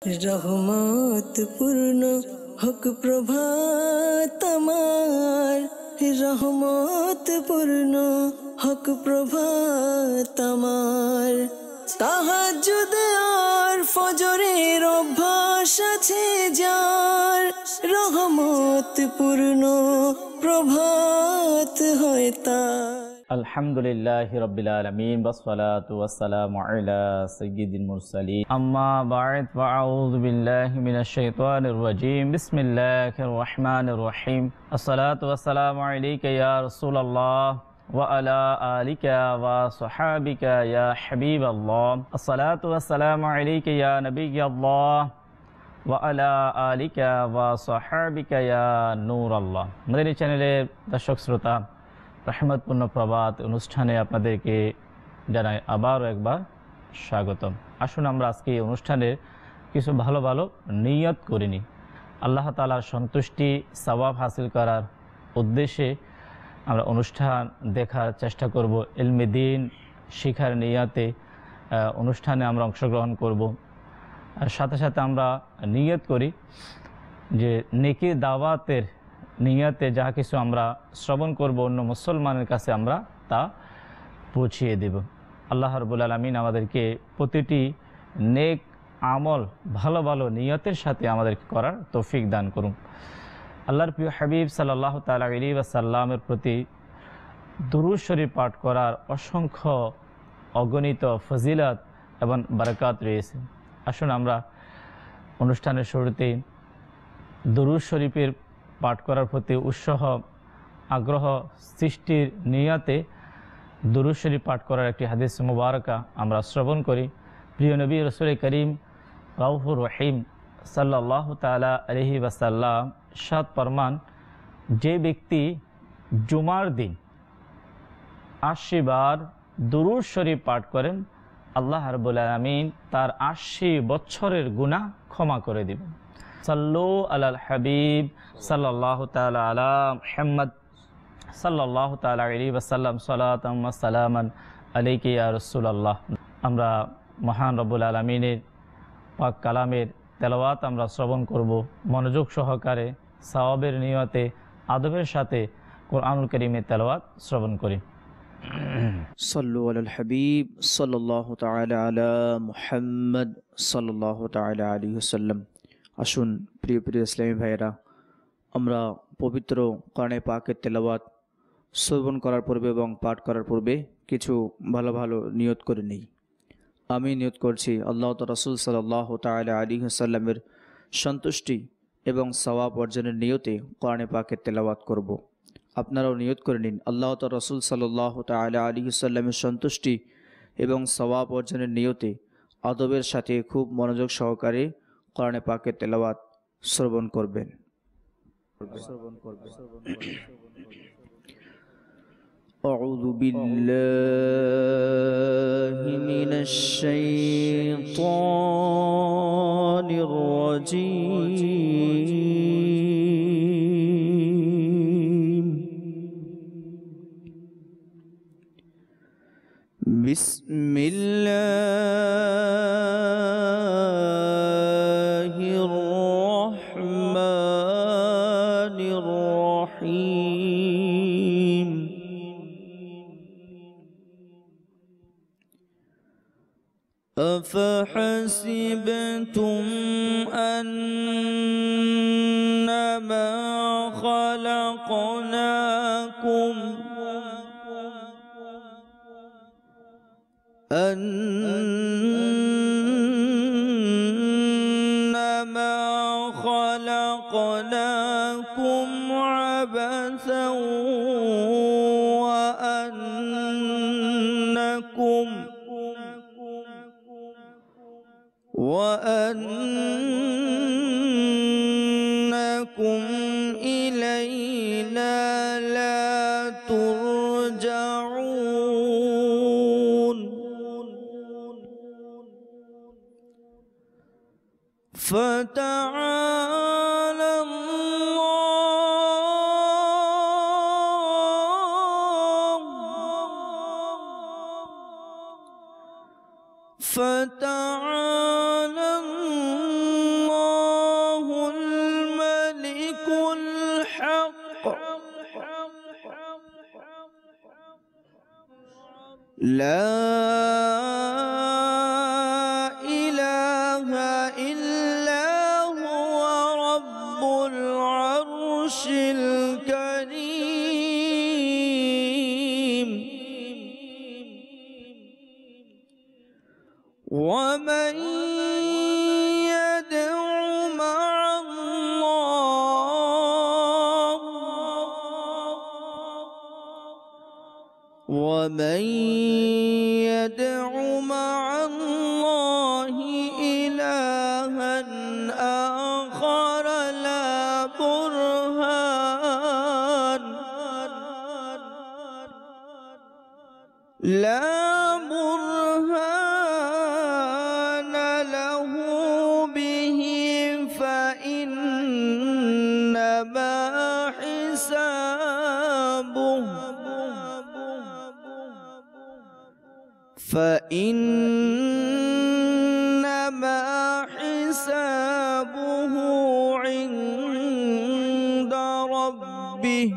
রহমত পূর্ণ হক প্রভাত আমার, রহমত পূর্ণ হক প্রভাত আমার। তাহাজ্জুদ আর ফজরের অভ্যাস আছে যার, রহমত পূর্ণ প্রভাত হয় তার। আলহামদুলিল্লাহি রাব্বিল আলামিন ওয়াসসালাতু ওয়াসসালামু আলা সাইয়্যিদিল মুরসালিন আম্মা বা'দ ফাআউযু বিল্লাহি মিনাশ শাইতানির রাজীম বিসমিল্লাহির রহমানির রহিম আসসালাতু ওয়াসসালামু আলাইকা ইয়া রাসূলুল্লাহ ওয়া আলা আলিকা ওয়া সাহাবিকা ইয়া হাবিবাল্লাহ আসসালাতু ওয়াসসালামু আলাইকা ইয়া নাবিয়াল্লাহ ওয়া আলা আলিকা ওয়া সাহাবিকা ইয়া নূরাল্লাহ। আমাদের চ্যানেলের দর্শক শ্রোতা, রহমতপূর্ণ প্রভাত অনুষ্ঠানে আপনাদেরকে জানাই আবারও একবার স্বাগতম। আসুন আমরা আজকে এই অনুষ্ঠানের কিছু ভালো ভালো নিয়ত করিনি। আল্লাহ তাআলার সন্তুষ্টি সওয়াব হাসিল করার উদ্দেশ্যে আমরা অনুষ্ঠান দেখার চেষ্টা করব। ইলমে দ্বীন শিখার নিয়তে অনুষ্ঠানে আমরা অংশগ্রহণ করব। আর সাথে সাথে আমরা নিয়ত করি যে নেকি দাওয়াতের নিয়তে যা কিছু আমরা শ্রবণ করব অন্য মুসলমানের কাছে আমরা তা পৌঁছিয়ে দেব। আল্লাহ রাব্বুল আলামিন আমাদেরকে প্রতিটি নেক আমল ভালো ভালো নিয়তের সাথে আমাদেরকে করার তৌফিক দান করুন। আল্লাহর প্রিয় হাবিব সাল্লাল্লাহু তাআলা আলাইহি ওয়াসাল্লামের প্রতি দুরূদ শরীফ পাঠ করার অসংখ্য অগণিত ফজিলত এবং বারাকাত রয়েছে। আসুন আমরা অনুষ্ঠানের শুরুতেই দুরূদ শরীফের পাঠ করার প্রতি উৎসাহ আগ্রহ সৃষ্টির নিয়তে দুরূদ শরীফ পাঠ করার একটি হাদিস মুবারকা আমরা শ্রবণ করি। প্রিয় নবী রাসূল করিম রাউফুর রহিম সাল্লাল্লাহু তাআলা আলাইহি ওয়াসাল্লাম সাত ফরমান, যে ব্যক্তি জুমার দিন ৮০ বার দুরূদ শরীফ পাঠ করেন, আল্লাহ রাব্বুল আলামিন তার ৮০ বছরের গুনাহ ক্ষমা করে দিবেন। সাল্লু আলাল হাবিব সাল্লাল্লাহু তাআলা আলা মুহাম্মদ সাল্লাল্লাহু তাআলা আলাইহি ওয়াসাল্লাম সালাতাম ওয়া সালামান আলাইকা ইয়া রাসূলুল্লাহ। আমরা মহান রব্বুল আলামিনের পাক কালামের তেলাওয়াত আমরা শ্রবণ করব মনোযোগ সহকারে, সওয়াবের নিয়তে, আদবের সাথে কোরআনুল কারীমের তেলাওয়াত শ্রবণ করি। সাল্লু আলাল হাবিব সাল্লাল্লাহু তাআলা আলা মুহাম্মদ সাল্লাল্লাহু তাআলা আলাইহি ওয়াসাল্লাম। আসুন প্রিয় প্রিয় ইসলামী ভাইয়েরা, আমরা পবিত্র কোরআনে পাকের তেলাওয়াত শ্রবণ করার পূর্বে এবং পাঠ করার পূর্বে কিছু ভালো ভালো নিয়ত করে নিই। আমি নিয়ত করছি আল্লাহ তাআলা রাসূল সাল্লাল্লাহু তাআলা আলাইহি ওয়াসাল্লামের সন্তুষ্টি এবং সওয়াব অর্জনের নিয়তে কোরআনে পাকের তেলাওয়াত করব। আপনারাও নিয়ত করে নিন আল্লাহ তাআলা রাসূল সাল্লাল্লাহু তাআলা আলাইহি ওয়াসাল্লামের সন্তুষ্টি এবং সওয়াব অর্জনের নিয়তে আদবের সাথে খুব মনোযোগ সহকারে কোরআনে পাকের তেলাওয়াত শ্রবণ করবেন। আউযু বিল্লাহি মিনাশ শাইতানির রাজীম। বিসমিল্লাহির রহমানির রহিম। أفحسبتم أنما خلقناكم عبثا وأنكم إلينا لا ترجعون فتعالى الله لا إله إلا هو رب العرش الكريم ومن يدع مع الله ومن يدع مع الله إلها آخر لا برهان له به فإنما حسابه عند ربه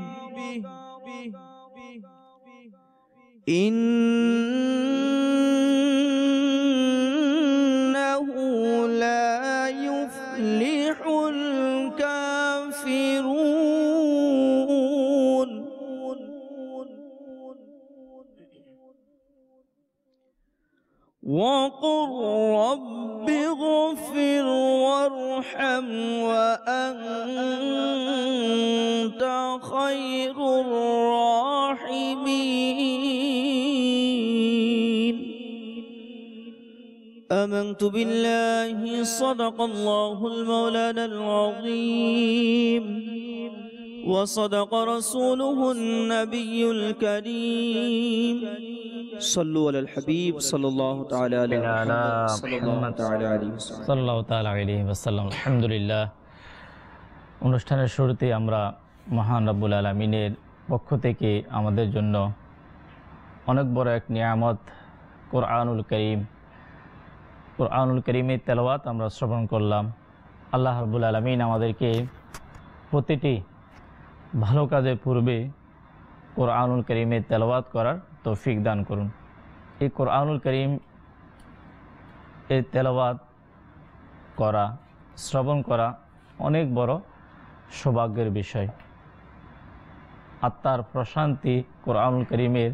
إنه لا يفلح الكافرون وقل رب اغفر وارحم وأنت خير الراحمين آمنت بالله صدق الله المولانا العظيم وصدق رسوله النبي الكريم صلوا على الحبيب صلى الله تعالى على محمد সাল্লাল্লাহু তাআলা আলাইহি ওয়াসাল্লাম। আলহামদুলিল্লাহ, অনুষ্ঠানের শুরুতে আমরা মহান রব্বুল আলামিনের পক্ষ থেকে আমাদের জন্য অনেক বড় এক নিয়ামত কোরআনুল কারীমের তেলাওয়াত আমরা শ্রবণ করলাম। আল্লাহ রব্বুল আলামিন আমাদেরকে প্রতিটি ভালো কাজের পূর্বে কোরআনুল কারীমের তেলাওয়াত করার তৌফিক দান করুন। এই কোরআনুল কারীম এর তেলাওয়াত করা, শ্রবণ করা অনেক বড় সৌভাগ্যের বিষয়। আত্মার প্রশান্তি কোরআনুল কারীমের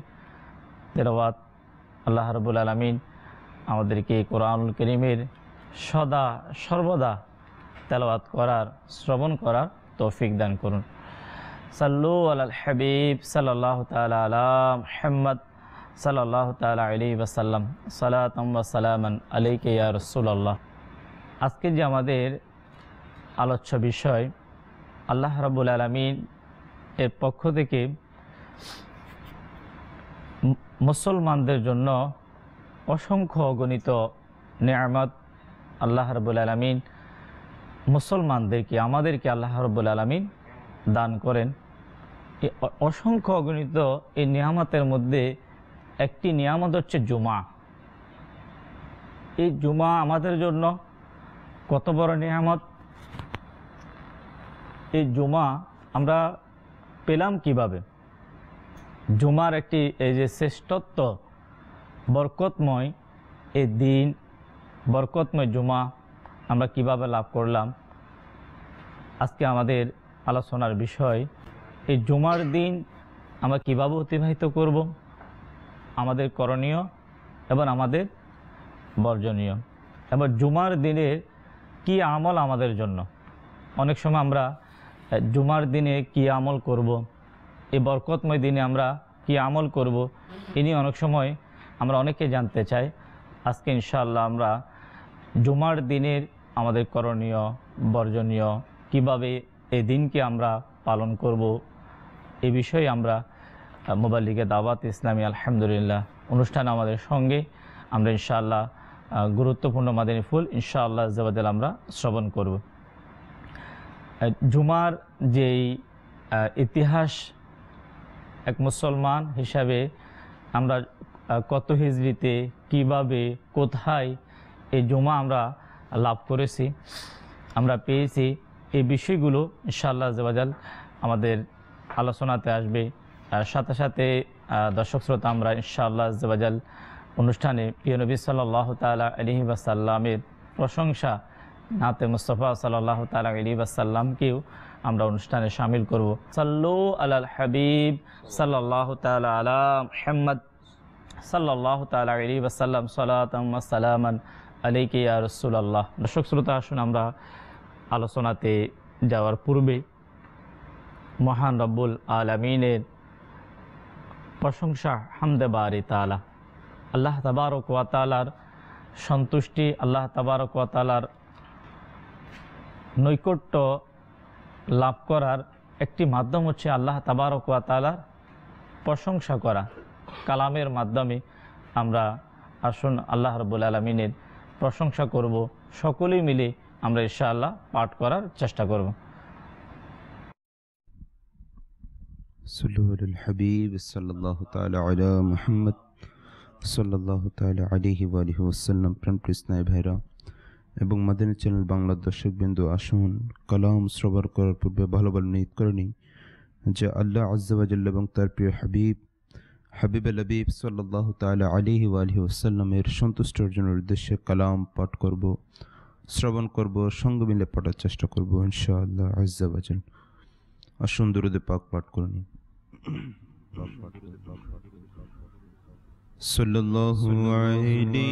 তেলাওয়াত। আল্লাহ রাব্বুল আলামিন আমাদেরকে কোরআনুল কারীমের সর্বদা তেলাওয়াত করার, শ্রবণ করার তৌফিক দান করুন। সাল্লু আলাল হাবিব সাল্লাল্লাহু তাআলা আলা মুহাম্মদ সাল্লাল্লাহু তাআলা আলাইহি ওয়াসাল্লাম। সালাতাম ওয়া সালামান আলাইকা ইয়া রাসূলুল্লাহ। আজকে যে আমাদের আলোচ্য বিষয়, আল্লাহ রাব্বুল আলামিন এর পক্ষ থেকে মুসলমানদের জন্য অসংখ্য অগণিত নিয়ামত আল্লাহ রাব্বুল আলামিন মুসলমানদেরকে, আমাদেরকে আল্লাহ রাব্বুল আলামিন দান করেন। এই অসংখ্য অগণিত এই নিয়ামতের মধ্যে একটি নিয়ামত হচ্ছে জুমা। এই জুমা আমাদের জন্য কত বড় নিয়ামত! এই জুমা আমরা পেলাম কিভাবে? জুমার একটি এই যে শ্রেষ্ঠত্ব, বরকতময় এই দিন, বরকতময় জুমা আমরা কিভাবে লাভ করলাম, আজকে আমাদের আলোচনার বিষয়। এই জুমার দিন আমরা কিভাবে অতিবাহিত করব, আমাদের করণীয় এবং আমাদের বর্জনীয়, এবং জুমার দিনের কি আমল আমাদের জন্য। অনেক সময় আমরা জুমার দিনে কি আমল করব, এই বরকতময় দিনে আমরা কি আমল করব, এ নিয়ে অনেক সময় আমরা অনেকে জানতে চাই। আজকে ইনশাআল্লাহ আমরা জুমার দিনের আমাদের করণীয়, বর্জনীয়, কিভাবে এই দিনকে আমরা পালন করব, এই বিষয়ে আমরা মুবাল্লিগে দাওয়াত ইসলামী আলহামদুলিল্লাহ অনুষ্ঠান আমাদের সঙ্গে আমরা ইনশাআল্লাহ গুরুত্বপূর্ণ মাদানী ফুল ইনশাআল্লাহ আযওয়াজাল আমরা শ্রবণ করব। জুমার যেই ইতিহাস, এক মুসলমান হিসাবে আমরা কত হিজরিতে, কিভাবে, কোথায় এই জুমা আমরা লাভ করেছি, আমরা পেয়েছি, এই বিষয়গুলো ইনশাআল্লাহ আযওয়াজাল আমাদের আলোচনাতে আসবে। সাথে সাথে দর্শক শ্রোতা আমরা ইনশাআল্লাহ আজ্জা ওয়া জাল অনুষ্ঠানে প্রিয় নবী সাল্লাল্লাহু তাআলা আলাইহি ওয়াসাল্লামের প্রশংসা নাতে মুস্তাফা সাল্লাল্লাহু তাআলা আলাইহি ওয়াসাল্লামকেও আমরা অনুষ্ঠানে শামিল করব। সাল্লু আলাল হাবিব সাল্লাল্লাহু তাআলা আলা মুহাম্মদ সাল্লাল্লাহু তাআলা আলাইহি ওয়াসাল্লাম সালাতাম ওয়া সালামান আলাইকা ইয়া রাসূলুল্লাহ। দর্শক শ্রোতা আসুন আমরা আলোচনাতে যাওয়ার পূর্বে মহান রব্বুল আলামিনের প্রশংসা হামদে বারি তাআলা, আল্লাহ তাবারক ওয়া তাআলার সন্তুষ্টি, আল্লাহ তাবারক ওয়া তাআলার নৈকট্য লাভ করার একটি মাধ্যম হচ্ছে আল্লাহ তাবারক ওয়া তাআলার প্রশংসা করা। কালামের মাধ্যমে আমরা আসুন আল্লাহ রাব্বুল আলামিনের প্রশংসা করব, সকলেই মিলে আমরা ইনশাআল্লাহ পাঠ করার চেষ্টা করব। সাল্লু আলাল হাবিব সাল্লাল্লাহু তাআলা আলা মুহাম্মদ সাল্লাল্লাহু তাআলা আলাইহি ওয়া আলিহি ওয়াসাল্লাম। প্রাণ কৃষ্ণায় ভাইরা এবং মাদানী চ্যানেল বাংলার দর্শকবৃন্দ, আসুন কালাম শ্রবণ করার পূর্বে ভালো ভালো নিয়ত করে নিই যে আল্লাহ আজ্জা ওয়া জাল্লা এবং তার প্রিয় হাবিবুল হাবিব সাল্লাল্লাহু তাআলা আলাইহি ওয়া আলিহি ওয়াসাল্লামের সন্তুষ্টি অর্জনের উদ্দেশ্যে কালাম পাঠ করব, শ্রবণ করব, সঙ্গে মিলে পড়ার চেষ্টা করব ইনশাআল্লাহ আজ্জা ওয়া জাল্লা। আসুন দুরূদে পাক পাঠ করে নিই। সাল্লাল্লাহু আলাইকা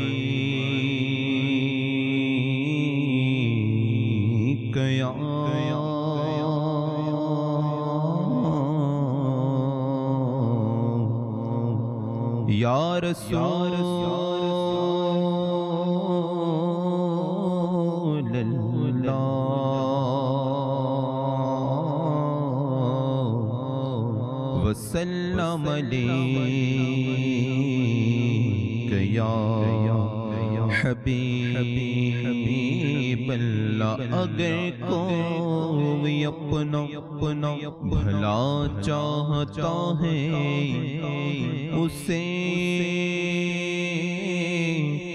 ইয়া রাসূলুল্লাহ वसल्लम अलैका या हबीबल्लाह। अगर कोई अपना भला चाहता है उसे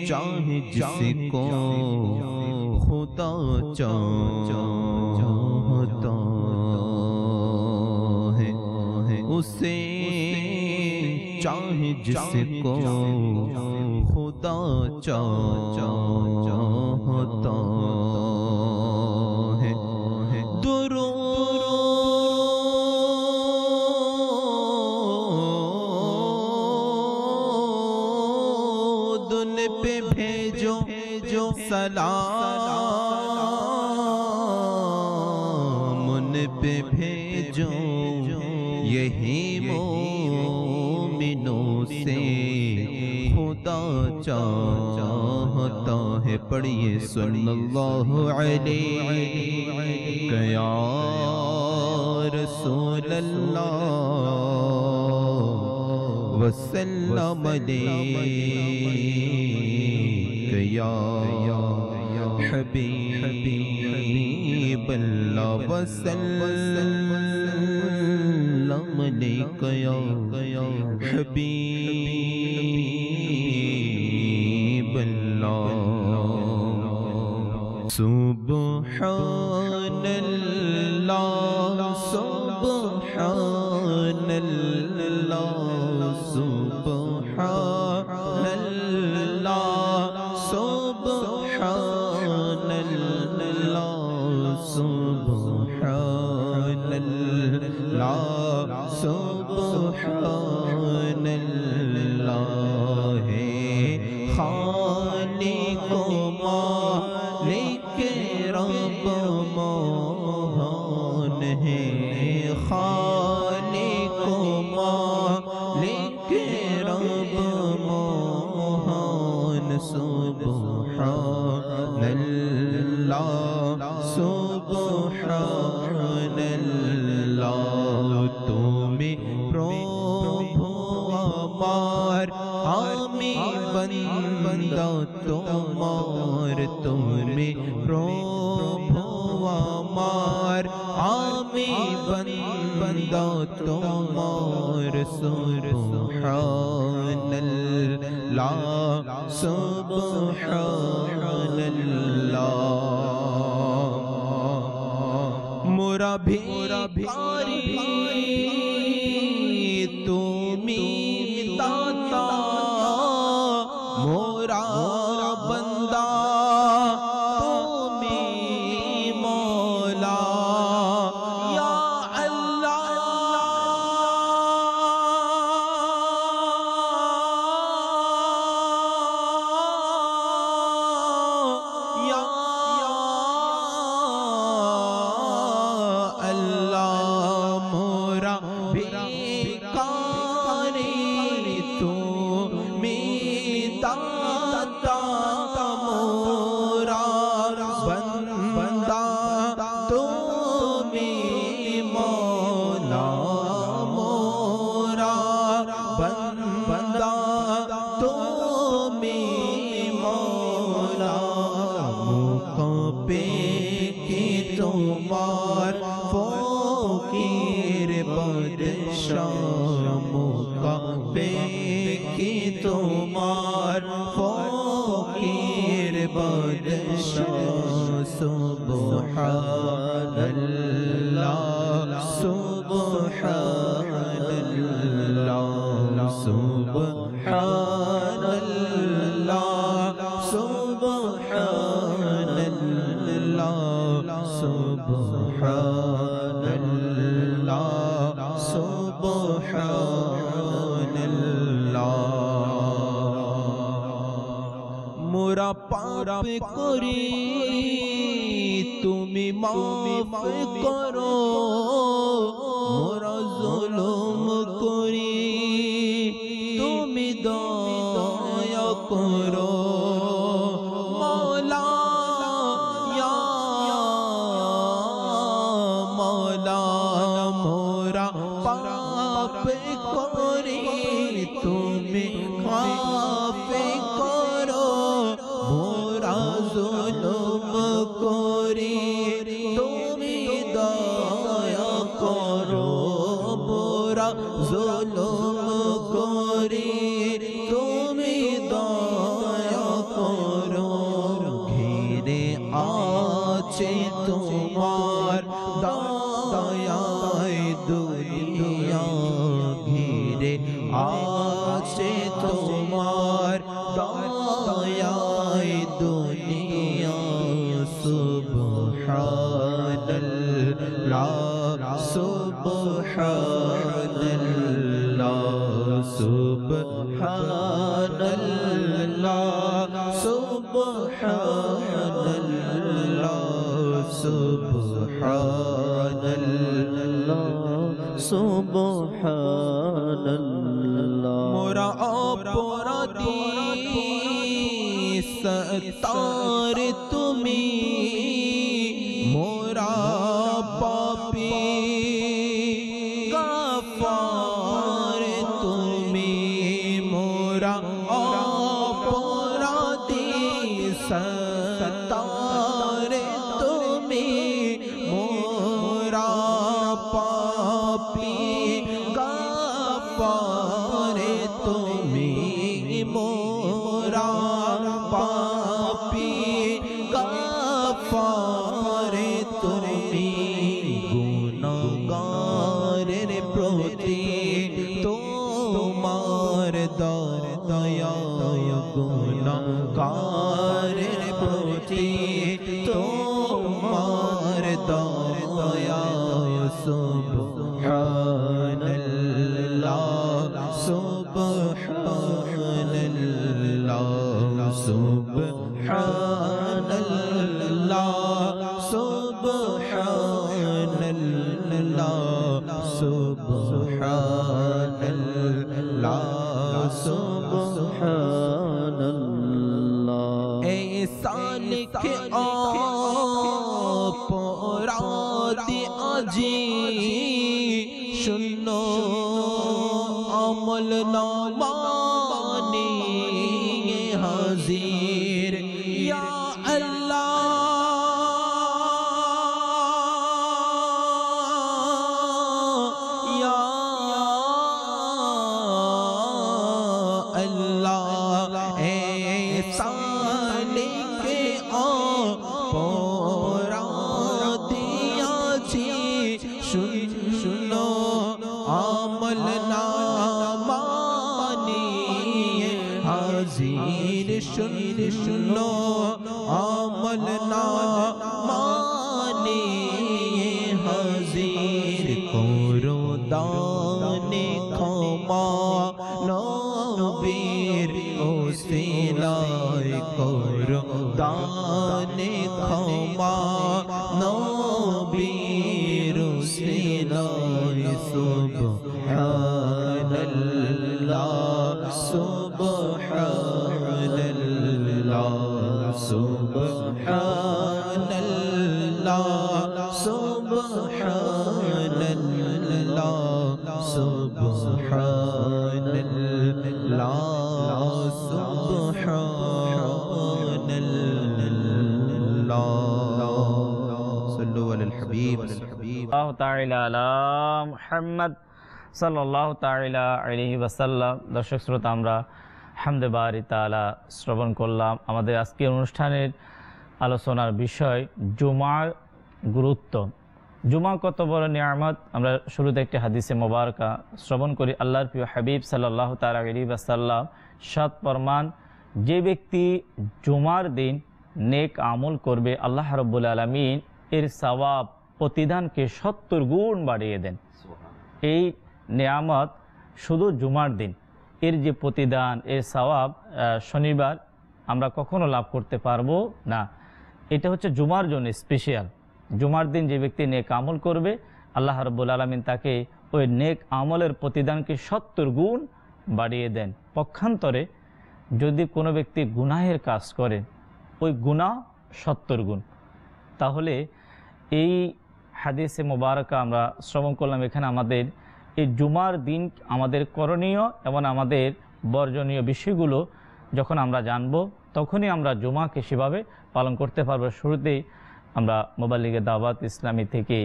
चाहे जिसको खुदा चाहता उसे चाहे जिसको खुदा चाहता है। दुरूद उन पे भेजो सलाम उन पे भेजो, यही मोमिनों से खुदा चाहता है। पढ़िए सल्लल्लाहु अलैका या रसूलल्लाह वसल्लम अलैका या हबीबल्लाह वसल्लम अलैका या हबीबल्लाह। सुब्हानल्लाह सुब्हानल्लाह सुब्हानल्लाह सुब्हानल्लाह सुब्हानल्लाह सुब्हानल्लाह है खालिक मालिक रब मोहन है। खालिक मालिक रब मोहन सुब्हानल्लाह सुब्हानल्लाह। तुम्हें प्रभु अमार आमी बंदा तुम्हार, तुम्हें प्रभु अमार आमी बंदा तुम्हार सुब्हानल्लाह सुब्हानल्लाह। मोरा भिखारी তুমি দাতা মোরা বন্দা তুমি মৌলা ইয়া আল্লাহ ইয়া আল্লাহ মোরা ভিখারি তুমি দাতা মোরা বন্দা তুমি মৌলা মোরা বন্দা তুমি মৌলা মুকবে কি তোমার ফকির বদশাহ মুকবে কি তোমার ফকির বদশাহ সুবহানাল্লাহ সুবহানাল্লাহ সুবহানাল্লাহ সুবহানাল্লাহ সুবহানাল্লাহ সুবহানাল্লাহ মোরা পাপ করি তুমি মাফ করো মোরা জুলুম করি তুমি দয়া করো মৌলা ইয়া মৌলা মোরা পাপ করি তুমি মাফ করো মোরা জুলুম করি তুমি দয়া করো মোরা জুলুম করি তুমি দয়া করো ঘিরে আছে তোমার দয়ায় দুনিয়া ঘিরে আছে তোমার দয়ায় দুনিয়া সুবহানাল্লাহ সুবহানাল্লাহ সুবহানাল্লাহ সুবহানাল্লাহ সুবহানাল্লাহ সুবহানাল্লাহ মোরা অপরাধী সত্তার তুমি মোরা পাপী গাফার তুমি মোরা অপরাধী সত্তার তুমি মোরা পাপী গাফার তুমি মোরা পাপী গাফার তুমি গুনাহগারের প্রতি তোমার দয়া গুনাহগারের প্রতি তোমার দয়া সুবহানাল্লাহ সুবহানাল্লাহ সুবহানাল্লাহ সুবহানাল্লাহ সুবহানাল্লাহ সুবহানাল্লাহ এহসান কে অপরাধী আজি শূন্য আমল নামানি হাজির ইয়া আল্লাহ ইয়া আল্লাহ এহসান কে অপরাধী আজি শূন্য আমল শুনো আমল না মানে হাজির করো দানে ক্ষমা নবীর ওসিলায় করো দানে ক্ষমা নবীর ওসিলায় সুবহানাল্লাহ সুবহানাল্লাহ সুবহানাল্লাহ সুবহানাল্লাহ সুবহানাল্লাহ সুবহানাল্লাহ সাল্লু আলাল হাবিব আল্লাহু তাআলা আলা মুহাম্মদ সাল্লাল্লাহু তাআলা আলাইহি ওয়াসাল্লাম। দর্শক শ্রোতা, আমরা হামদে বারি তাআলা শ্রবণ করলাম। আমাদের আজকের অনুষ্ঠানের আলোচনার বিষয় জুমার গুরুত্ব। জুমা কত বড় নিয়ামত। আমরা শুরুতে একটি হাদিসে মোবারকা শ্রবণ করি। আল্লাহর প্রিয় হাবিব সাল্লাল্লাহু তাআলা আলাইহি ওয়াসাল্লাম সাত ফরমান, যে ব্যক্তি জুমার দিন নেক আমল করবে আল্লাহ রাব্বুল আলামিন এর সওয়াব প্রতিদানকে 70 গুণ বাড়িয়ে দেন। এই নিয়ামত শুধু জুমার দিন, এর যে প্রতিদান, এর সওয়াব শনিবার আমরা কখনো লাভ করতে পারবো না। এটা হচ্ছে জুমার জন্য স্পেশাল। জুমার দিন যে ব্যক্তি নেক আমল করবে আল্লাহ রাব্বুল আলামিন তাকে ওই নেক আমলের প্রতিদানকে 70 গুণ বাড়িয়ে দেন। পক্ষান্তরে যদি কোনো ব্যক্তি গুনাহের কাজ করে ওই গুনাহ 70 গুণ। তাহলে এই হাদিসে মোবারকা আমরা শ্রবণ করলাম। এখানে আমাদের এই জুমার দিন আমাদের করণীয় এবং আমাদের বর্জনীয় বিষয়গুলো যখন আমরা জানব তখনই আমরা জুমাকে সেভাবে পালন করতে পারবো। শুরুতেই আমরা মোবাল্লিগে দাওয়াত ইসলামী থেকে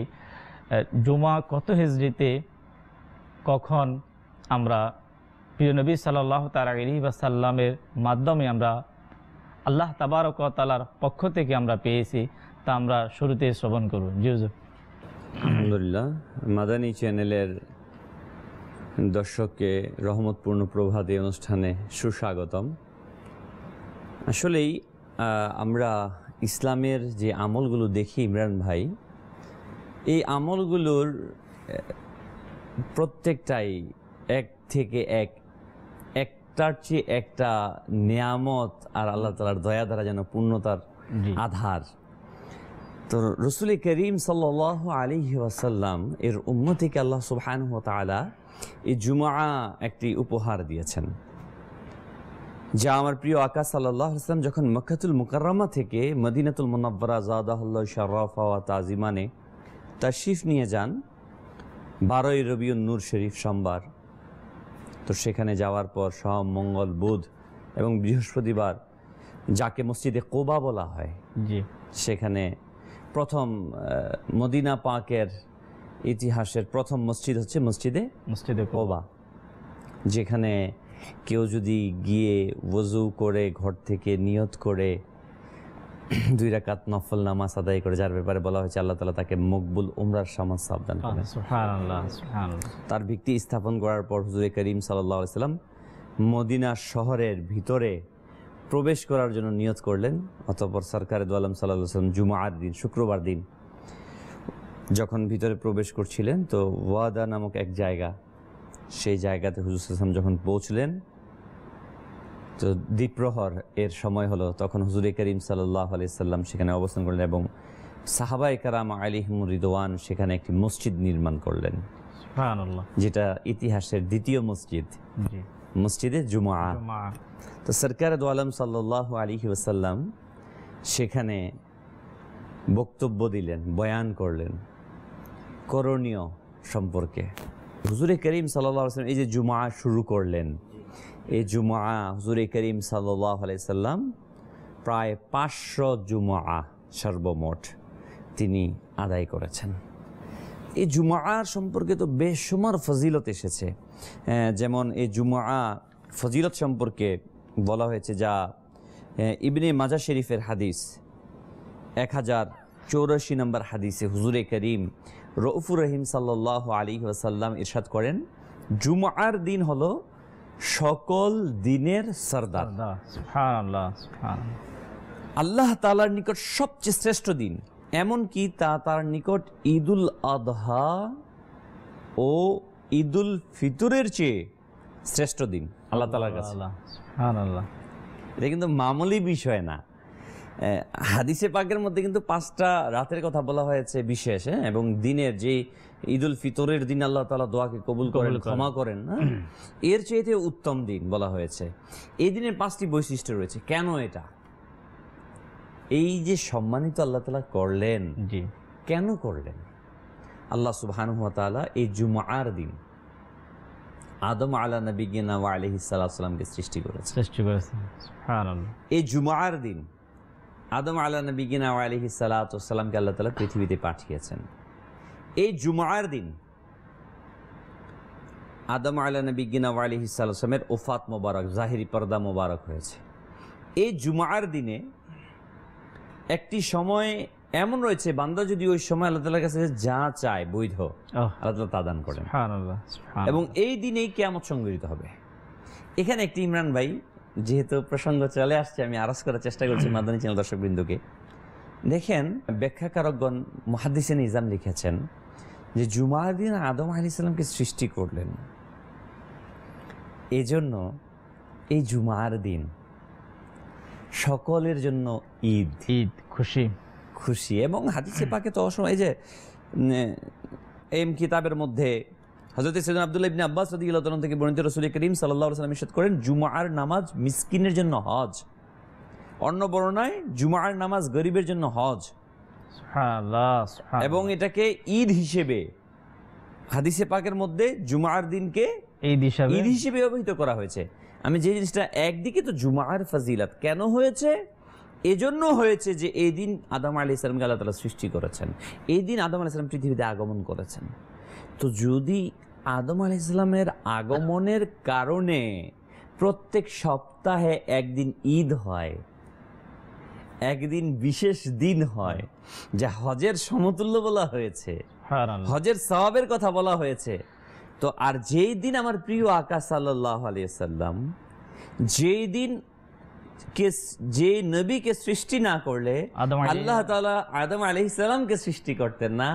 জুমা কত হিজরিতে কখন আমরা প্রিয় নবী সাল্লাল্লাহু তাআলা আলাইহি ওয়াসাল্লামের মাধ্যমে আমরা আল্লাহ তাবারক ওয়া তাআলার পক্ষ থেকে আমরা পেয়েছি তা আমরা শুরুতেই শ্রবণ করব। জি হুজুর। আলহামদুলিল্লাহ, মাদানী চ্যানেলের দর্শককে রহমতপূর্ণ প্রভাতী অনুষ্ঠানে সুস্বাগতম। আসলেই আমরা ইসলামের যে আমলগুলো দেখি ইমরান ভাই, এই আমলগুলোর প্রত্যেকটাই এক থেকে একটার চেয়ে একটা নিয়ামত আর আল্লাহ তাআলার দয়া দ্বারা যেন পূর্ণতার আধার। তো রসুল করিম সাল্লাল্লাহু আলাইহি ওয়াসাল্লাম এর উম্মতিকে আল্লাহ সুবহানাহু ওয়া তাআলা এই জুমআ একটি উপহার দিয়েছেন, যা আমার প্রিয় আকা সাল্লাল্লাহু আলাইহি ওয়াসাল্লাম যখন মক্কাতুল মুকাররমা থেকে মদিনাতুল মুনাওয়ারা জাদাহুল্লাহু শারাফা ওয়া তাজিমানে তাশরিফ নিয়ে যান 12ই রবিউন নূর শরীফ সোমবার। তো সেখানে যাওয়ার পর সোম, মঙ্গল, বুধ এবং বৃহস্পতিবার, যাকে মসজিদে কোবা বলা হয়, জি, সেখানে প্রথম মদিনা পাকের ইতিহাসের প্রথম মসজিদ হচ্ছে মসজিদে কোবা, যেখানে কেউ যদি গিয়ে ওযু করে ঘর থেকে নিয়ত করে 2 রাকাত নফল নামাজ আদায় করে, যার ব্যাপারে বলা হয়েছে আল্লাহ তাআলা তাকে মকবুল উমরার সমান সাবধান করেন। সুবহানাল্লাহ, সুবহানাল্লাহ। তার ভিত্তি স্থাপন করার পর হুজুরে করিম সাল্লাল্লাহু আলাইহি সাল্লাম মদিনা শহরের ভিতরে প্রবেশ করার জন্য নিয়ত করলেন। অতঃপর সরকারে দু আলম সাল্লাল্লাহু আলাইহি ওয়াসাল্লাম জুমার দিন, শুক্রবার দিন যখন ভিতরে প্রবেশ করছিলেন, তো ওয়াদা নামক এক জায়গা, সেই জায়গাতে হুজুর সাল্লাল্লাহু আলাইহি ওয়াসাল্লাম যখন পৌঁছলেন, তো দ্বিপ্রহর এর সময় হলো, তখন হুজুরে করিম সাল্লাল্লাহু আলাইহি সাল্লাম সেখানে অবস্থান করলেন এবং সাহাবায়ে কেরাম আলাইহিমুর রিদওয়ান সেখানে একটি মসজিদ নির্মাণ করলেন, সুবহানাল্লাহ, যেটা ইতিহাসের দ্বিতীয় মসজিদ, জি, মসজিদে জুমআ। তো সরকারে দু আলম সাল্লাল্লাহু আলাইহি ওয়াসাল্লাম সেখানে বক্তব্য দিলেন, বয়ান করলেন করণীয় সম্পর্কে। হুজুরে করিম সাল্লাল্লাহু আলাইহি ওয়াসাল্লাম এই যে জুমআ শুরু করলেন, এই জুমআ হুজুরে করিম সাল্লাল্লাহু আলাইহি ওয়াসাল্লাম প্রায় 500 জুমআ সর্বমোট তিনি আদায় করেছেন। এই জুমআর সম্পর্কে তো বেশুমার ফজিলত এসেছে। যেমন এই জুমআ ফজিলত সম্পর্কে বলা হয়েছে, যা ইবনে মাজাহ শরীফের হাদিস 1084 নম্বর হাদিসে হুজুরে করিম রউফুর রহিম সাল্লাল্লাহু আলাইহি ওয়াসাল্লাম ইরশাদ করেন, জুমআর দিন হলো সকল দিনের সরদার। সুবহানাল্লাহ, সুবহানাল্লাহ। আল্লাহ তাআলার নিকট সবচেয়ে শ্রেষ্ঠ দিন, এমনকি তার নিকট ঈদুল আদহা ও ঈদুল ফিতরের চেয়ে শ্রেষ্ঠ দিন আল্লাহ তাআলার কাছে। সুবহানাল্লাহ। এটা কিন্তু মামুলি বিষয় না। হাদিসে পাকের মধ্যে কিন্তু 5টা রাতের কথা বলা হয়েছে বিশেষ, এবং দিনের যে ঈদুল ফিতরের দিন আল্লাহ তাআলা দোয়াকে কবুল করেন, ক্ষমা করেন, এর চাইতে উত্তম দিন বলা হয়েছে। এই দিনের 5টি বৈশিষ্ট্য রয়েছে। কেন এটা? এই যে সম্মানিত আল্লাহ তাআলা করলেন, জি, কেন করলেন? আল্লাহ সুবহানাহু ওয়া তাআলা এই জুমার দিন আদম আলা নবিয়িনা ওয়া আলাইহিস সালামকে সৃষ্টি করেছেন। সুবহানাল্লাহ। এই জুমার দিন আদম আলা নবিয়িনা ওয়া আলাইহিস সালামকে আল্লাহ তাআলা পৃথিবীতে পাঠিয়েছেন। এই জুমার দিন আদম আলা নবিয়িনা ওয়া আলাইহিস সালামের ওফাত মোবারক, জাহিরি পর্দা মোবারক হয়েছে। এই জুমার দিনে একটি সময় এমন রয়েছে, বান্দা যদি ওই সময় আল্লাহ তাআলার কাছে যা চায় বৈধ, আল্লাহ তাআলা তা দান করেন। সুবহানাল্লাহ, সুবহানাল্লাহ। এবং এই দিনেই কিয়ামত সংঘটিত হবে। এখানে একটি ইমরান ভাই, যেহেতু প্রসঙ্গ চলে আসছে, আমি আরজ করার চেষ্টা করছি মাদানী চ্যানেল দর্শকবৃন্দকে। দেখেন, ব্যাখ্যাকারকগণ মুহাদ্দিসিন ইজাম লিখেছেন যে জুমার দিন আদম আলাইহিস সালামকে সৃষ্টি করলেন, এজন্য এই জুমার দিন সকলের জন্য ঈদ, খুশি। এবং হাদিসে পাকে তো অসময়, এই যে কিতাবের মধ্যে হযরত সাইয়েদনা আব্দুল্লাহ ইবনে আব্বাস রাদিয়াল্লাহু তাআলা থেকে বর্ণিত, রাসূল করিম সাল্লাল্লাহু আলাইহি ওয়াসাল্লাম ইরশাদ করেন, জুমার নামাজ মিসকিনের জন্য হজ। অন্য বর্ণনায় জুমার নামাজ গরিবের জন্য হজ। সুবহানাল্লাহ, সুবহানাল্লাহ। এবং এটাকে ঈদ হিসেবে হাদিসে পাকের মধ্যে জুমার দিনকে ঈদ হিসেবে অভিহিত করা হয়েছে। আমি যে জিনিসটা, একদিকে তো জুমার ফাজিলাত কেন হয়েছে, এজন্য হয়েছে যে এই দিন আদম আলাইহিস সালামকে আল্লাহ তাআলা সৃষ্টি করেছেন, এই দিন আদম আলাইহিস সালাম পৃথিবীতে আগমন করেছেন। তো যদি আদম আলাইহিস সালামের আগমনের কারণে প্রত্যেক সপ্তাহে একদিন ঈদ হয়, একদিন বিশেষ দিন হয়, যা হজের সমতুল্য বলা হয়েছে, হজের সওয়াবের কথা বলা হয়েছে, তো আর যেই দিন আমার প্রিয় আকা সাল্লাল্লাহু আলাইহি ওয়াসাল্লাম যেই দিন যে নবীকে সৃষ্টি না করলে আল্লাহ তাআলা আদম আলাইহিস সালামকে সৃষ্টি করতেন না,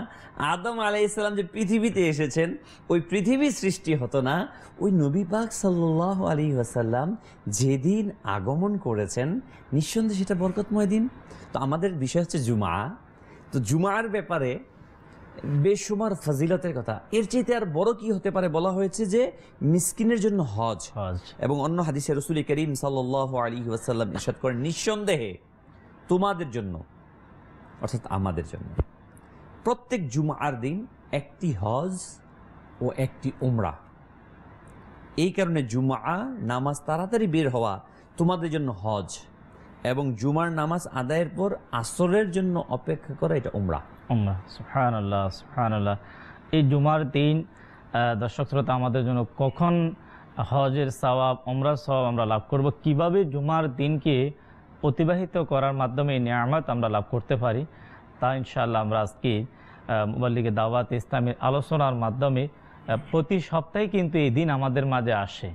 আদম আলাইহিস সালাম যে পৃথিবীতে এসেছেন ওই পৃথিবী সৃষ্টি হতো না, ওই নবী পাক সাল্লাল্লাহু আলাইহি ওয়াসাল্লাম যেদিন আগমন করেছেন নিঃসন্দেহে সেটা বরকতময় দিন। তো আমাদের বিষয় হচ্ছে জুমা। তো জুমার ব্যাপারে বেশুমার ফজিলতের কথা, এর চাইতে আর বড় কি হতে পারে? বলা হয়েছে যে মিসকিনের জন্য হজ। এবং অন্য হাদিসে রাসূল করিম সাল্লাল্লাহু আলাইহি ওয়াসাল্লাম ইরশাদ করেন, নিঃসন্দেহে তোমাদের জন্য, অর্থাৎ আমাদের জন্য, প্রত্যেক জুমার দিন একটি হজ ও একটি উমরা। এই কারণে জুমা নামাজ তাড়াতাড়ি বের হওয়া তোমাদের জন্য হজ, এবং জুমার নামাজ আদায়ের পর আসরের জন্য অপেক্ষা করা এটা উমরা। সুবহানাল্লাহ, সুবহানাল্লাহ। এই জুমার দিন দর্শক শ্রোতা, আমাদের জন্য কখন হজের সওয়াব, উমরার সওয়াব আমরা লাভ করব, কিভাবে জুমার দিনকে অতিবাহিত করার মাধ্যমে এই নিয়ামত আমরা লাভ করতে পারি, তা ইনশাআল্লাহ আমরা আজকে মুবাল্লিগে দাওয়াত ইসলামের আলোচনার মাধ্যমে, প্রতি সপ্তাহে কিন্তু এই দিন আমাদের মাঝে আসে,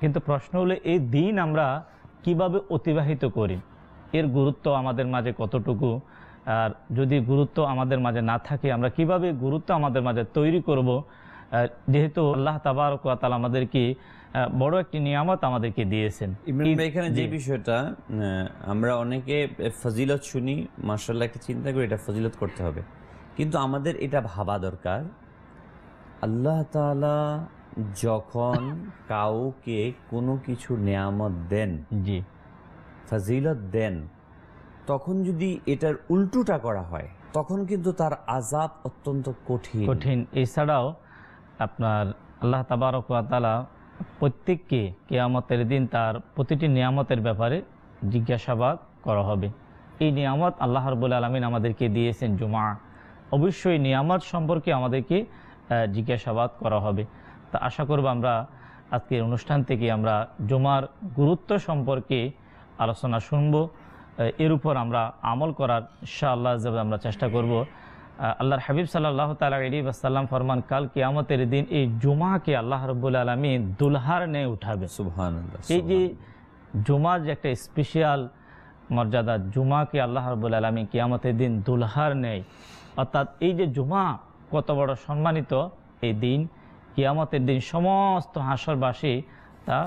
কিন্তু প্রশ্ন হলো এই দিন আমরা কিভাবে অতিবাহিত করি, এর গুরুত্ব আমাদের মাঝে কতটুকু, আর যদি গুরুত্ব আমাদের মাঝে না থাকে আমরা কিভাবে গুরুত্ব আমাদের মাঝে তৈরি করব, যেহেতু আল্লাহ তাবারক ওয়া তাআলা আমাদেরকে বড় একটি নিয়ামত আমাদেরকে দিয়েছেন। ইমরান ভাই, এখানে যে বিষয়টা আমরা অনেকে ফজিলত শুনি, মাশাআল্লাহ একটা চিন্তা করি এটা ফজিলত করতে হবে, কিন্তু আমাদের এটা ভাবা দরকার, আল্লাহ তাআলা যখন কাউকে কোনো কিছু নিয়ামত দেন, জি, ফজিলত দেন, তখন যদি এটার উল্টোটা করা হয় তখন কিন্তু তার আযাব অত্যন্ত কঠিন। এছাড়াও আপনার আল্লাহ তাবারক ওয়া তাআলা প্রত্যেককে কিয়ামতের দিন তার প্রতিটি নিয়ামতের ব্যাপারে জিজ্ঞাসাবাদ করা হবে। এই নিয়ামত আল্লাহ রাব্বুল আলামিন আমাদেরকে দিয়েছেন জুমা, অবশ্যই নিয়ামত সম্পর্কে আমাদেরকে জিজ্ঞাসাবাদ করা হবে। তা আশা করব আমরা আজকের অনুষ্ঠান থেকে আমরা জুমার গুরুত্ব সম্পর্কে আলোচনা শুনব, এর উপর আমরা আমল করার ইনশাআল্লাহ আমরা চেষ্টা করব। আল্লাহর হাবিব সাল্লাল্লাহু তাআলা আলাইহি ওয়াসাল্লাম ফরমান, কাল কিয়ামতের দিন এই জুমাকে আল্লাহ রাব্বুল আলামিন দুলহার নিয়ে উঠাবে। সুবহানাল্লাহ। এই যে জুমার যে একটা স্পেশাল মর্যাদা, জুমাকে আল্লাহ রাব্বুল আলামিন কিয়ামতের দিন দুলহার নেয়, অর্থাৎ এই যে জুমা কত বড় সম্মানিত এই দিন, কিয়ামতের দিন সমস্ত হাসরবাসী তা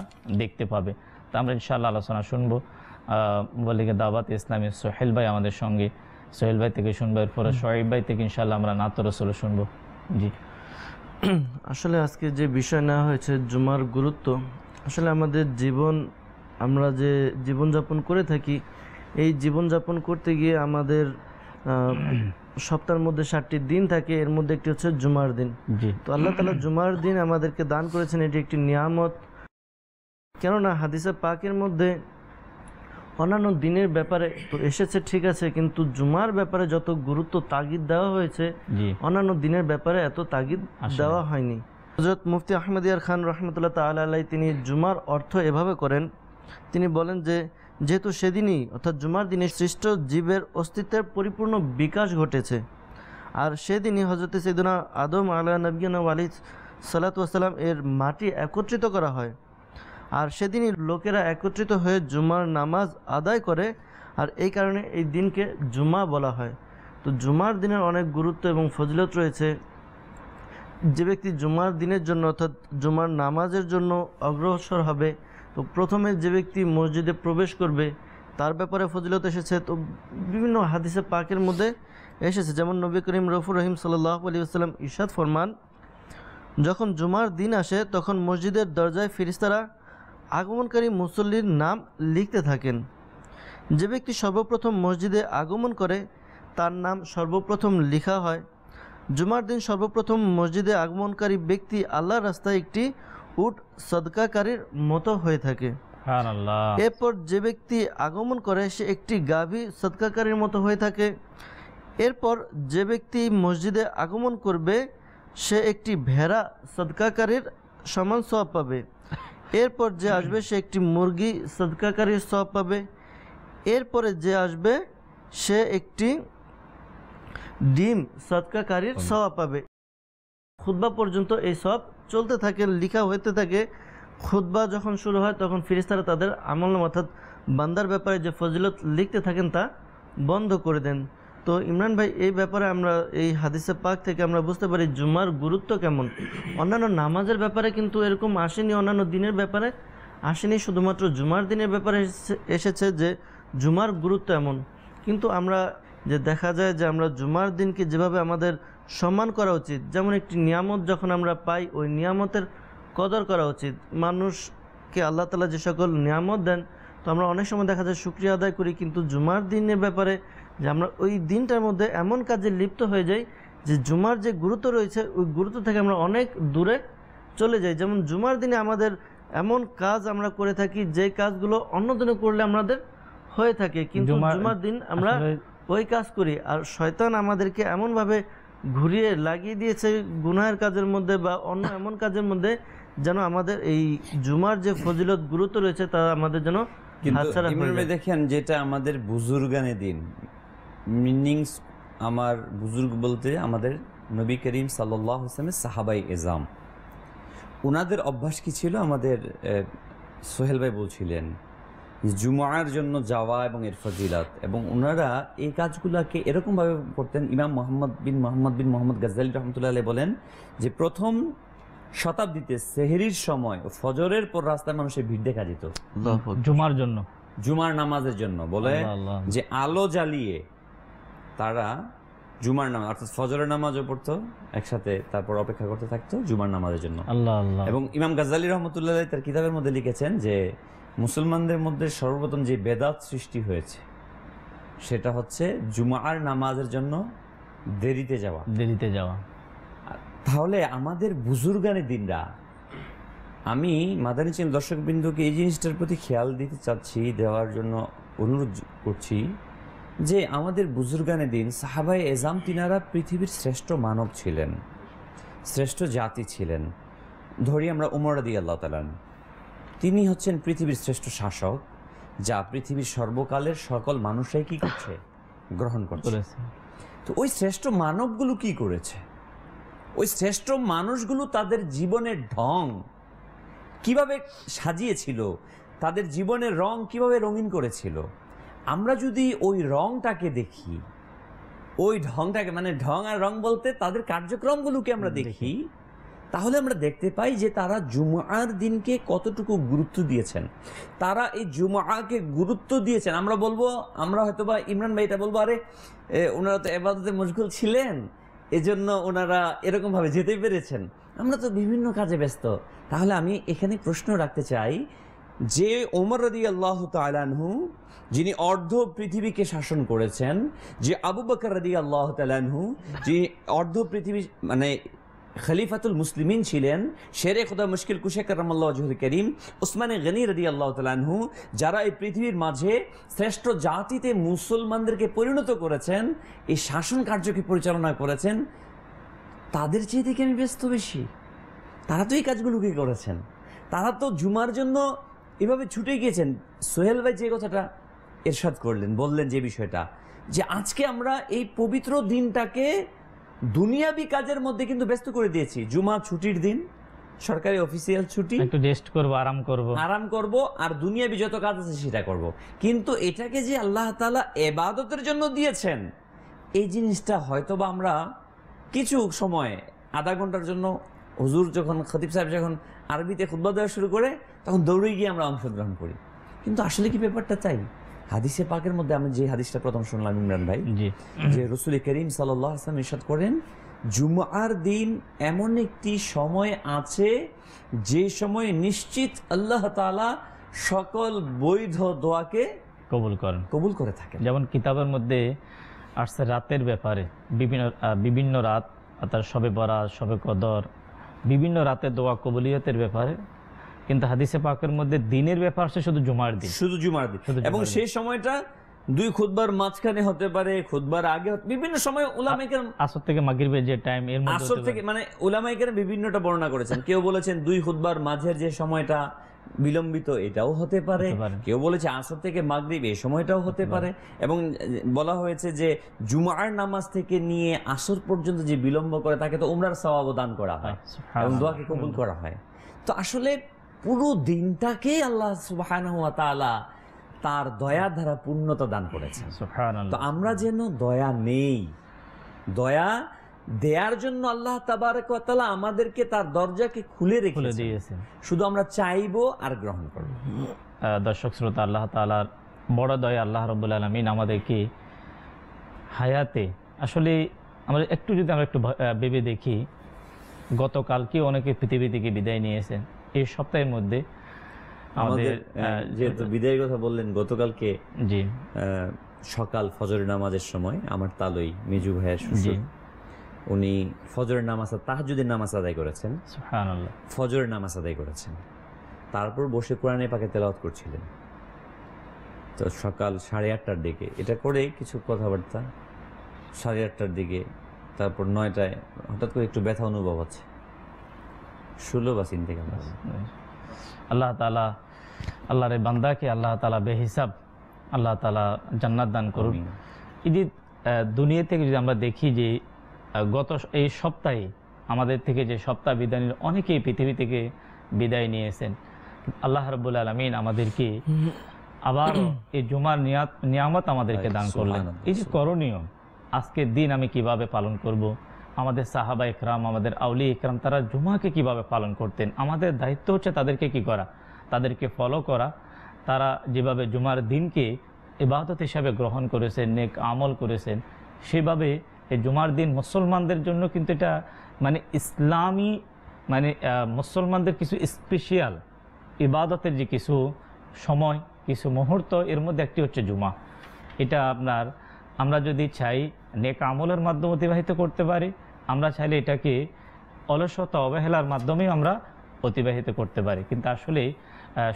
দেখতে পাবে। তা আমরা ইনশাআল্লাহ আলোচনা শুনবো। বলিকে দাওয়াত ইসলামী সোহেল ভাই আমাদের সঙ্গে, সোহেল ভাই থেকে শুনবো, এরপরে সোহেব ভাই থেকে ইনশাআল্লাহ আমরা নাত রাসূল শুনবো। জি, আসলে আজকে যে বিষয় নেওয়া হয়েছে জুমার গুরুত্ব, আসলে আমাদের জীবন, আমরা যে জীবনযাপন করে থাকি, এই জীবনযাপন করতে গিয়ে আমাদের সপ্তাহের মধ্যে 7টি দিন থাকে, এর মধ্যে একটি হচ্ছে জুমার দিন। জি, তো আল্লাহ তাআলা জুমার দিন আমাদেরকে দান করেছেন, এটি একটি নিয়ামত। কেননা হাদিসে পাকের মধ্যে অন্যান্য দিনের ব্যাপারে তো এসেছে ঠিক আছে, কিন্তু জুমার ব্যাপারে যত গুরুত্ব তাগিদ দেওয়া হয়েছে জি, অন্যান্য দিনের ব্যাপারে এত তাগিদ দেওয়া হয়নি। হযরত মুফতি আহমদ ইয়ার খান রহমতুল্লাহ তাআলা আলাইহি তিনি জুমার অর্থ এভাবে করেন, তিনি বলেন যে যেহেতু সেদিনই অর্থাৎ জুমার দিনে সৃষ্ট জীবের অস্তিত্বের পরিপূর্ণ বিকাশ ঘটেছে, আর সেদিনই হযরত সাইয়্যিদুনা আদম আলা নবিয়িনা আলাইহিস সালাতু ওয়াস সালাম এর মাটি একত্রিত করা হয়, আর সেদিনই লোকেরা একত্রিত হয়ে জুমার নামাজ আদায় করে, আর এই কারণে এই দিনকে জুমা বলা হয়। তো জুমার দিনের অনেক গুরুত্ব এবং ফজিলত রয়েছে। যে ব্যক্তি জুমার দিনের জন্য অর্থাৎ জুমার নামাজের জন্য অগ্রসর হবে, তো প্রথমে যে ব্যক্তি মসজিদে প্রবেশ করবে তার ব্যাপারে ফজিলত এসেছে। তো বিভিন্ন হাদিসে পাকের মধ্যে এসেছে, যেমন নবী করিম রউফুর রহিম সাল্লাল্লাহু আলাইহি ওয়াসাল্লাম ইরশাদ ফরমান, যখন জুমার দিন আসে তখন মসজিদের দরজায় ফেরেশতারা আগমনকারী মুসল্লির নাম লিখতে থাকেন। যে ব্যক্তি সর্বপ্রথম মসজিদে আগমন করে তার নাম সর্বপ্রথম লেখা হয়। জুমার দিন সর্বপ্রথম মসজিদে আগমনকারী ব্যক্তি আল্লাহর রাস্তায় একটি উট সদকাকারীর মতো হয়ে থাকে। সুবহানাল্লাহ। এরপর যে ব্যক্তি আগমন করে সে একটি গাভী সদকাকারীর মতো হয়ে থাকে। এরপর যে ব্যক্তি মসজিদে আগমন করবে সে একটি ভেড়া সদকাকারীর সমান সওয়াব পাবে। এরপর যে আসবে সে একটি মুরগি সদকাকারীর সওয়াব পাবে। এরপরে যে আসবে সে একটি ডিম সদকাকারীর সওয়াব পাবে। খুতবা পর্যন্ত এই সব চলতে থাকে, লেখা হতে থাকে। খুতবা যখন শুরু হয় তখন ফেরেশতারা তাদের আমলনামা অর্থাৎ বান্দার ব্যাপারে যে ফজিলত লিখতে থাকেন তা বন্ধ করে দেন। তো ইমরান ভাই, এই ব্যাপারে আমরা এই হাদিসে পাক থেকে আমরা বুঝতে পারি জুমার গুরুত্ব কেমন। অন্যান্য নামাজের ব্যাপারে কিন্তু এরকম আসেনি, অন্যান্য দিনের ব্যাপারে আসেনি, শুধুমাত্র জুমার দিনের ব্যাপারে এসেছে যে জুমার গুরুত্ব এমন। কিন্তু আমরা যে দেখা যায় যে আমরা জুমার দিনকে যেভাবে আমাদের সম্মান করা উচিত, যেমন একটি নিয়ামত যখন আমরা পাই ওই নিয়ামতের কদর করা উচিত। মানুষকে আল্লাহ তাআলা যে সকল নিয়ামত দেন, তো আমরা অনেক সময় দেখা যায় শুকরিয়া আদায় করি, কিন্তু জুমার দিনের ব্যাপারে যে আমরা ওই দিনটার মধ্যে এমন কাজে লিপ্ত হয়ে যাই যে জুমার যে গুরুত্ব রয়েছে ওই গুরুত্ব থেকে আমরা অনেক দূরে চলে যাই। যেমন জুমার দিনে আমাদের এমন কাজ আমরা করে থাকি যে কাজগুলো অন্য দিনে করলে আমাদের হয়ে থাকে, কিন্তু জুমার দিন আমরা ওই কাজ করি। আর শয়তান আমাদেরকে এমনভাবে ঘুরিয়ে লাগিয়ে দিয়েছে গুনাহের কাজের মধ্যে বা অন্য এমন কাজের মধ্যে যেন আমাদের এই জুমার যে ফজিলত গুরুত্ব রয়েছে তা আমাদের যেন হাতছাড়া হয়ে যায়। দেখেন, যেটা আমাদের বুজুর্গানে দিন মিনিংস, আমার বুজুর্গ বলতে আমাদের নবী করিম সাল্লাল্লাহু আলাইহি ওয়াসাল্লামের সাহাবাই এজাম, ওনাদের অভ্যাস কি ছিল? আমাদের সোহেল ভাই বলছিলেন জুমার জন্য যাওয়া এবং এর ফজিলত, এবং ওনারা এই কাজগুলোকে এরকমভাবে করতেন। ইমাম মোহাম্মদ বিন মোহাম্মদ গাজ্জালি রহমতুল্লাহ আলাইহি বলেন যে প্রথম শতাব্দীতে সেহরির সময় ফজরের পর রাস্তায় মানুষের ভিড় দেখা যেত জুমার জন্য, জুমার নামাজের জন্য। বলে যে আলো জ্বালিয়ে তারা জুমার নামাজ অর্থাৎ ফজরের নামাজও পড়তো একসাথে, তারপর অপেক্ষা করতে থাকতো জুমার নামাজের জন্য। আল্লাহ আল্লাহ। এবং ইমাম গাজ্জালি রহমতুল্লাহ আলাইহি তার কিতাবের মধ্যে লিখেছেন যে মুসলমানদের মধ্যে সর্বপ্রথম যে বেদাত সৃষ্টি হয়েছে সেটা হচ্ছে জুমার নামাজের জন্য দেরিতে যাওয়া। তাহলে আমাদের বুজুর্গানে দিনরা, আমি মাদানী চ্যানেল দর্শকবৃন্দকে এই জিনিসটার প্রতি খেয়াল দিতে চাচ্ছি, দেওয়ার জন্য অনুরোধ করছি যে আমাদের বুজুর্গানে দিন সাহাবায়ে এজাম তিনারা পৃথিবীর শ্রেষ্ঠ মানব ছিলেন, শ্রেষ্ঠ জাতি ছিলেন। ধরি আমরা উমর রাদিয়াল্লাহু তাআলা, তিনি হচ্ছেন পৃথিবীর শ্রেষ্ঠ শাসক, যা পৃথিবীর সর্বকালের সকল মানুষই কি করছে? গ্রহণ করছে। তো ওই শ্রেষ্ঠ মানবগুলো কি করেছে? ওই শ্রেষ্ঠ মানুষগুলো তাদের জীবনের ঢং কিভাবে সাজিয়েছিল, তাদের জীবনের রং কিভাবে রঙিন করেছিল। আমরা যদি ওই রংটাকে দেখি, ওই ঢংটাকে, মানে ঢং আর রং বলতে তাদের কার্যক্রমগুলোকে আমরা দেখি, তাহলে আমরা দেখতে পাই যে তারা জুমআর দিনকে কতটুকু গুরুত্ব দিয়েছেন। তারা এই জুমআকে গুরুত্ব দিয়েছেন। আমরা বলবো, আমরা হয়তোবা ইমরান ভাইটা বলবো, আরে ওনারা তো ইবাদতে মশগুল ছিলেন, এজন্য ওনারা এরকমভাবে যেতে পেরেছেন, আমরা তো বিভিন্ন কাজে ব্যস্ত। তাহলে আমি এখানে প্রশ্ন রাখতে চাই যে ওমর রাদিয়াল্লাহু তাআলা আনহু যিনি অর্ধ পৃথিবীকে শাসন করেছেন, যে আবু বকর রাদিয়াল্লাহু তাআলা আনহু যিনি অর্ধ পৃথিবী মানে খলিফাতুল মুসলিমিন ছিলেন, শেরে খোদা মুশকিল কুশে কারামাল্লাহু ওয়াজহুল কারীম, উসমানে গনি রাদিয়াল্লাহু তাআলা আনহু, যারা এই পৃথিবীর মাঝে শ্রেষ্ঠ জাতিতে মুসলমানদেরকে পরিণত করেছেন, এই শাসন কার্যকে পরিচালনা করেছেন, তাদের চেয়ে থেকে আমি ব্যস্ত বেশি। তারা তো এই কাজগুলোকে করেছেন, তারা তো জুমার জন্য এভাবে ছুটে গিয়েছেন। সোহেল ভাই যে কথাটা ইরশাদ করলেন, বললেন যে বিষয়টা, যে আজকে আমরা এই পবিত্র দিনটাকে দুনিয়াবি কাজের মধ্যে কিন্তু ব্যস্ত করে দিয়েছি। জুমা ছুটির দিন, সরকারি অফিসিয়াল ছুটি, একটু রেস্ট করব, আরাম করব, আর দুনিয়াবি যত কাজ আছে সেটা করব। কিন্তু এটাকে যে আল্লাহ তাআলা ইবাদতের জন্য দিয়েছেন, এই জিনিসটা হয়তোবা আমরা কিছু সময়, আধা ঘন্টার জন্য, হুজুর যখন, খতিব সাহেব যখন আরবিতে খুতবা দেওয়া শুরু করে, তখন দৌড়ে গিয়ে আমরা অংশগ্রহণ করি। কিন্তু আসলে কি ব্যাপারটা তাই? হাদিসে পাকের মধ্যে আমি যে হাদিসটা প্রথম শুনলাম ইমরান ভাই, যে রাসূল করিম সাল্লাল্লাহু আলাইহি ওয়াসাল্লাম ইরশাদ করেন, জুমআর দিন এমন একটি সময় আছে যে সময় নিশ্চিত আল্লাহ তাআলা সকল বৈধ দোয়াকে কবুল করে থাকেন। যেমন কিতাবের মধ্যে আসছে রাতের ব্যাপারে, বিভিন্ন রাত, অর্থাৎ শবে বরাত, শবে কদর, বিভিন্ন রাতে দোয়া কবুলিয়তের ব্যাপারে। কিন্তু হাদিসে পাকের মধ্যে দিনের ব্যাপার আছে শুধু জুমার দিন, শুধু জুমার দিন। এবং সেই সময়টা দুই খুতবার মাঝখানে হতে পারে, খুতবার আগে, বিভিন্ন সময় উলামায়ে কেরাম, আসর থেকে মাগরিবের যে টাইম, এর মধ্যে আসর থেকে, মানে উলামায়ে কেরাম বিভিন্নটা বর্ণনা করেছেন। কেউ বলেছেন দুই খুতবার মাঝের যে সময়টা বিলম্বিত, এটাও হতে পারে। কেউ বলেছে আসর থেকে মাগরিব, এই সময়টাও হতে পারে। এবং বলা হয়েছে যে জুমার নামাজ থেকে নিয়ে আসর পর্যন্ত যে বিলম্ব করে তাকে তো উমরার সওয়াব দান করা হয় এবং দোয়াকে কবুল করা হয়। তো আসলে পুরো দিনটাকে আল্লাহ সুবহানাহু ওয়া তাআলা তার দয়া দ্বারা পূর্ণতা দান করেছেন। তো আমরা যেন দয়া নেই, দয়া দেয়ার জন্য আল্লাহ তাবারক ওয়া তাআলা আমাদেরকে তার দরজাকে খুলে দিয়েছেন, শুধু আমরা চাইবো আর গ্রহণ করব। দর্শক শ্রোতা, আল্লাহ তাআলার বড় দয়া, আল্লাহ রাব্বুল আলামিন আমাদেরকে হায়াতে, আসলে আমরা একটু যদি আমরা একটু ভেবে দেখি, গতকালকে অনেকে পৃথিবী থেকে বিদায় নিয়েছেন। এই সপ্তাহের মধ্যে আমাদের, যেহেতু বিদায়ের কথা বললেন, গতকালকে জি সকাল ফজরের নামাজের সময় আমার তালই মিজু ভাইয়ের শ্বশুর, উনি ফজরের নামাজ, তাহাজ্জুদের নামাজ আদায় করেছেন, সুবহানাল্লাহ, ফজরের নামাজ আদায় করেছেন, তারপর বসে কোরআনে পাকে তেলাওয়াত করছিলেন। তো সকাল 8:30টার দিকে এটা করে কিছু কথাবার্তা, 8:30টার দিকে, তারপর 9টায় হঠাৎ করে একটু ব্যথা অনুভব হচ্ছে, 16 বা ইন্তেকাল। আল্লাহ তাআলা, আল্লাহর এই বান্দাকে আল্লাহ তাআলা বেহিসাব আল্লাহ তাআলা জান্নাত দান করুন। এই দুনিয়া থেকে যদি আমরা দেখি যে গত এই সপ্তাহে আমাদের থেকে যে সপ্তাহ বিদায় নিয়ে অনেকেই পৃথিবী থেকে বিদায় নিয়েছেন, আল্লাহ রাব্বুল আলামিন আমাদেরকে আবার এই জুমার নিয়ামত আমাদেরকে দান করলেন। এই যে করণীয়, আজকের দিন আমি কিভাবে পালন করব, আমাদের সাহাবা ইকরাম, আমাদের আউলিয়া ইকরাম, তারা জুমাকে কিভাবে পালন করতেন, আমাদের দায়িত্ব হচ্ছে তাদেরকে কি করা, তাদেরকে ফলো করা। তারা যেভাবে জুমার দিনকে ইবাদত হিসাবে গ্রহণ করেছেন, নেক আমল করেছেন, সেভাবে এই জুমার দিন মুসলমানদের জন্য কিন্তু এটা মানে ইসলামী, মানে মুসলমানদের কিছু স্পেশাল ইবাদতের যে কিছু সময়, কিছু মুহূর্ত, এর মধ্যে একটি হচ্ছে জুমা। এটা আমরা যদি চাই নেক আমলের মাধ্যমে অতিবাহিত করতে পারি, আমরা চাইলে এটাকে অলসতা অবহেলার মাধ্যমেও আমরা অতিবাহিত করতে পারি। কিন্তু আসলে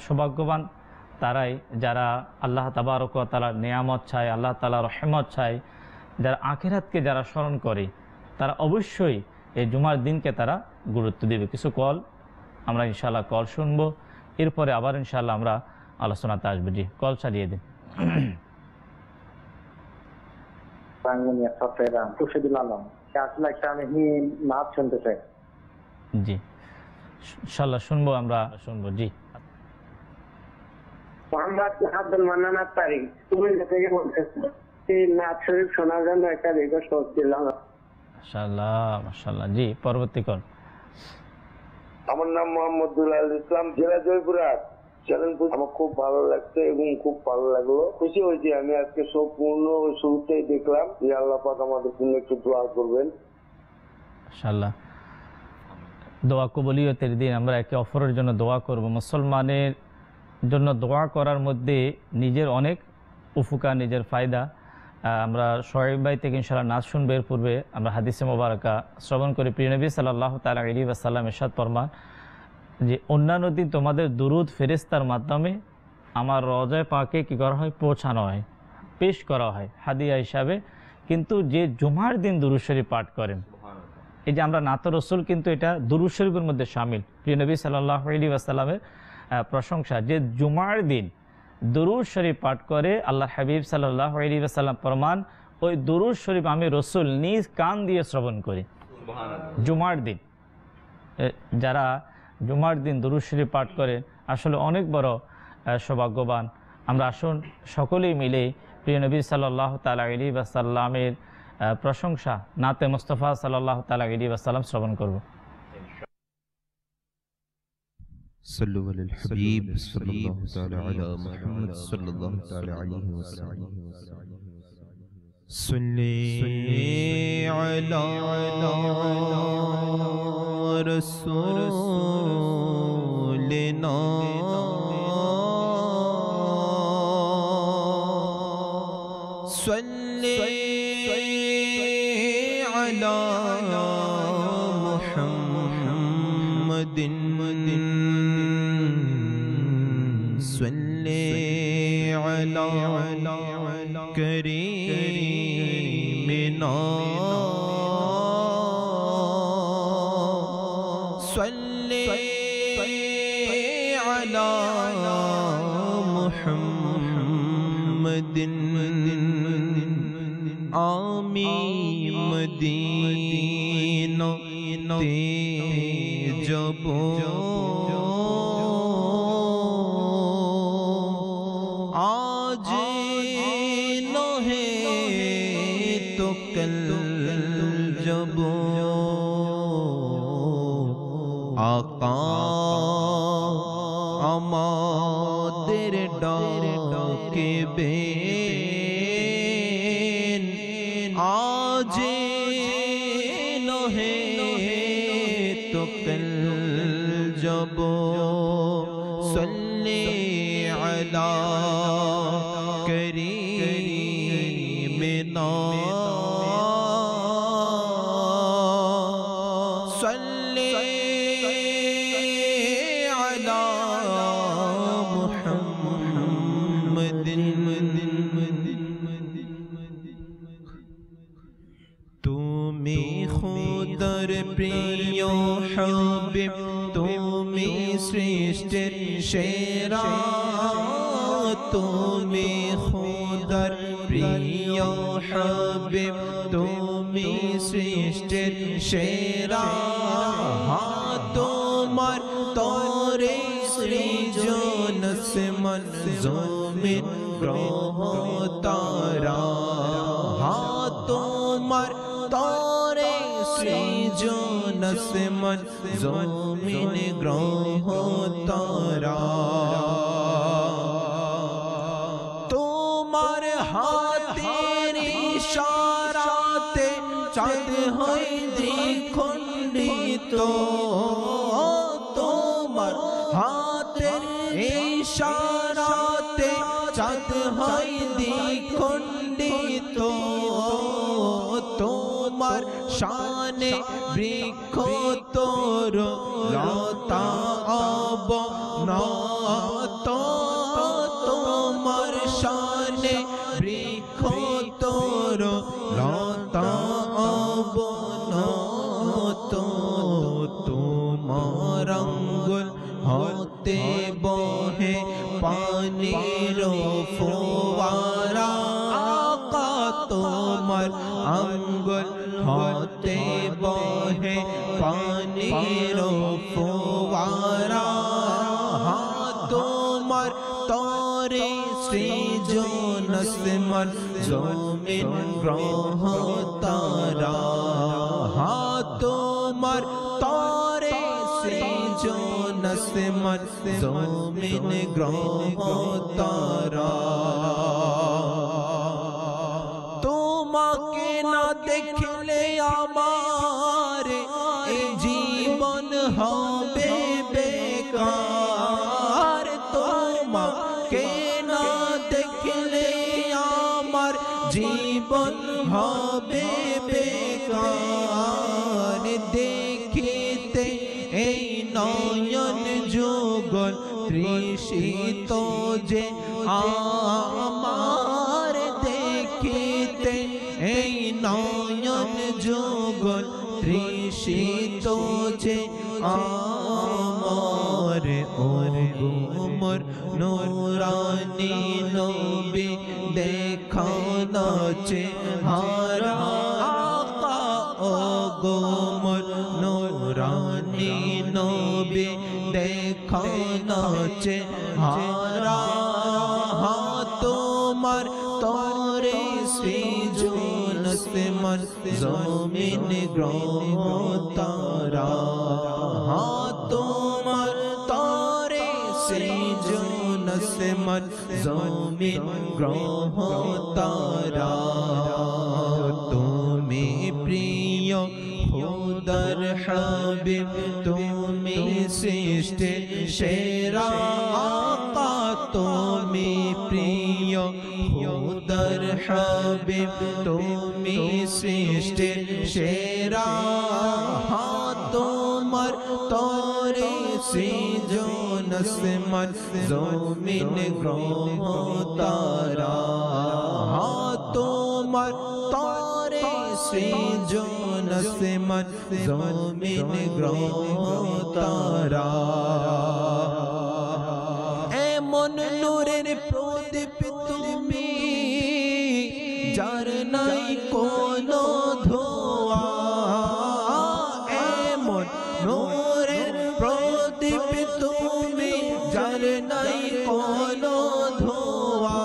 সৌভাগ্যবান তারাই যারা আল্লাহ তাবারক ওয়া তাআলার নিয়ামত চায়, আল্লাহ তাআলার রহমত চায়, যারা আখিরাতকে যারা স্মরণ করে, তারা অবশ্যই এই জুমার দিনকে তারা গুরুত্ব দেবে। কিছু কল আমরা ইনশাআল্লাহ কল শুনবো, এরপরে আবার ইনশাআল্লাহ আমরা আলোচনাতে আসবো। জি, কল চালিয়ে দিন। রাঙ্গুনিয়া চট্টগ্রাম খুরশিদুল আলম। আসলে একটা আমি নাচ শুনতে চাই। জি ইনশাআল্লাহ শুনবো, আমরা শুনবো। জি মোহাম্মদ আব্দুল মান্নান আত্তারি কুমিল্লা থেকে বলতেছি। এই নাচ শরীফ শোনার জন্য একটা রিকোয়েস্ট করছিলাম। মাশাআল্লাহ মাশাআল্লাহ। জি পরবর্তী কল। আমার নাম মোহাম্মদ দুলাল ইসলাম, জেলা জয়পুরহাট। চ্যানেলপুর আমার খুব ভালো লাগছে এবং খুব ভালো লাগলো, খুশি হয়েছি আমি আজকে সম্পূর্ণ শুরুতেই দেখলাম যে আল্লাহ পাক আমাদের জন্য একটু দোয়া করবেন। মাশাআল্লাহ, দোয়া কবুলিয়তের দিন আমরা একে অপরের জন্য দোয়া করব। মুসলমানের জন্য দোয়া করার মধ্যে নিজের অনেক উপকার, নিজের ফায়দা। আমরা সোহেব ভাই থেকে ইনশাআল্লাহ নাচ শুনবে। এর পূর্বে আমরা হাদিসে মোবারকা শ্রবণ করি। প্রিয় নবী সাল্লাল্লাহু তাআলা আলাইহি ওয়াসাল্লাম ইরশাদ ফরমান যে অন্যান্য দিন তোমাদের দুরুদ ফেরেশতার মাধ্যমে আমার রওজায়ে পাকে কী করা হয়, পৌঁছানো হয়, পেশ করা হয় হাদিয়া হিসাবে। কিন্তু যে জুমার দিন দুরূদ শরীফ পাঠ করেন, এই যে আমরা নাত রসুল, কিন্তু এটা দুরূদ শরীফের মধ্যে শামিল। প্রিয় নবী সাল্লাল্লাহু আলাইহি ওয়াসাল্লামের প্রশংসা যে জুমার দিন দুরূদ শরীফ পাঠ করে, আল্লাহর হাবিব সাল্লাল্লাহু আলাইহি ওয়াসাল্লাম ফরমান ওই দুরূদ শরীফ আমি রসুল নিজ কান দিয়ে শ্রবণ করি। জুমার দিন যারা জুমার দিন দুরূদ শরীফ পাঠ করে আসলে অনেক বড় সৌভাগ্যবান। আমরা আসুন সকলেই মিলে প্রিয় নবী সাল্লাল্লাহু তাআলা আলাইহি ওয়াসাল্লামের প্রশংসা নাতে মুস্তাফা সাল্লাল্লাহু তাআলা আলাইহি ওয়াসাল্লাম শ্রবণ করব। صلوا على الحبيب صلى الله تعالى على محمد صلى الله تعالى عليه وسلم. صلي على رسولنا صلي على محمد صلي على كريمنا صلي على محمد آمين مدینہ تے جب آج نہ ہے تو کل جب آقا আমাদের ডাকবে আজ নহে তো কল জব সল্লি আলা করিমিনা সল্লি আলা মুহাম্মাদিন তুমি খুদার প্রিয় হাবিব তুমি সৃষ্টির সেরা তুমি খুদার প্রিয় হাবিব তুমি সৃষ্টির সেরা তোমার তরে সৃজন আসমান জমিন গ্রহ তারা তোমার তরে সৃজন আসমান জমিন গ্রহ তারা তোমার হাতের ইশারাতে চাঁদ হয় দ্বিখণ্ডিত তোমার হাতের ইশারাতে চাঁদ হয় দ্বিখণ্ডিত তোমার শানে বৃক্ষ তোর লতা অবনত তোমার শানে বৃক্ষ তোর লতা অবনত তোমার আঙ্গুল হতে বহে পানির ফোয়ারা তোমার বহে পানির ফোয়ারা তোমার তরে সৃজন আসমান জমিন গ্রহ তারা তোমার তরে সৃজন আসমান জমিন গ্রহ তারা তোমাকে না দেখলে আমার এই জীবন হবে বেকার তোমাকে না দেখলে আমার জীবন হবে বেকার দেখিতে এই নয়ন যুগল তৃষিত যে আমার দেখিতে এই নয়ন যুগল তৃষিত যে আমার ওমর নূরানী নবী দেখানো চেহারা আকা ও গোমর নূরানী নবী দেখানো চেহারা তোমার তরে সৃজন আসমান জমিন গ্রহ তারা তোমার তরে সৃজন আসমান জমিন গ্রহ তারা তুমি প্রিয় খুদার হাবিব তুমি সৃষ্টির সেরা আকা তুমি প্রিয় খুদার হাবিব তুমি সৃষ্টির সেরা তোমার তরে সৃজন আসমান জমিন গ্রহ তারা তোমার তরে সৃজন আসমান জমিন গ্রহ তারা এমন নূরের প্রদীপ তুমি যার নাই কোনো ধোয়া এমন নূরের প্রদীপ তুমি যার নাই কোনো ধোয়া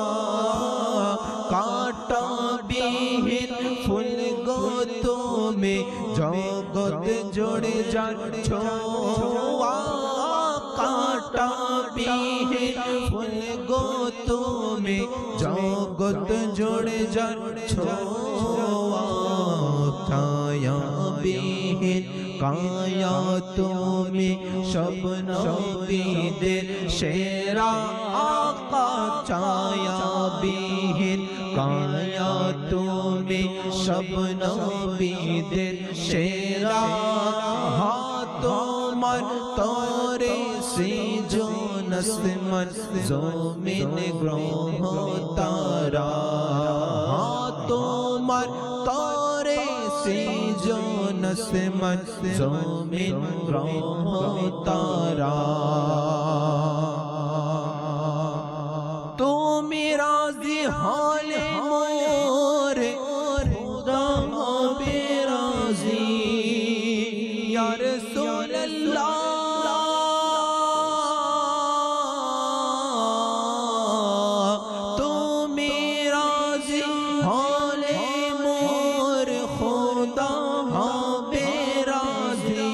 কাটা বিহীন ফুল গো তুমি জগৎ জোড়ে যার ছোয়া কাটা বিহীন ফুল গো তুমি জগৎ জোড়ে যার ছোয়া ছায়া বিহীন কায়া তুমি সব নবীদের সেরা আকা ছায়া বিহীন কায়া তুমি সব নবীদের সেরা তোমার তরে সৃজন আসমান জমিন গ্রহ তারা তোমার তরে সৃজন আসমান জমিন গ্রহ তারা তুমি রাজি হলে মোরে খুদা হবে রাজি ইয়া রাসূলুল্লাহ তুমি রাজি হলে মোর খুদা হবে রাজি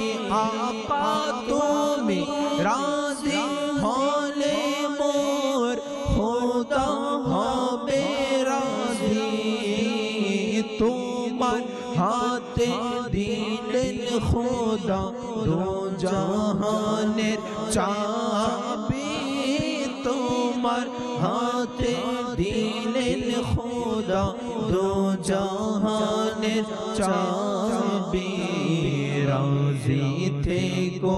আপা তুমি রাজি হলে মোর খুদা হবে রাজি তোমার হাতে দিলেন খুদা দো জাহানের চাবি তোমার হাতে দিলেন খুদা দো জাহানের চাবি রাজি থেকো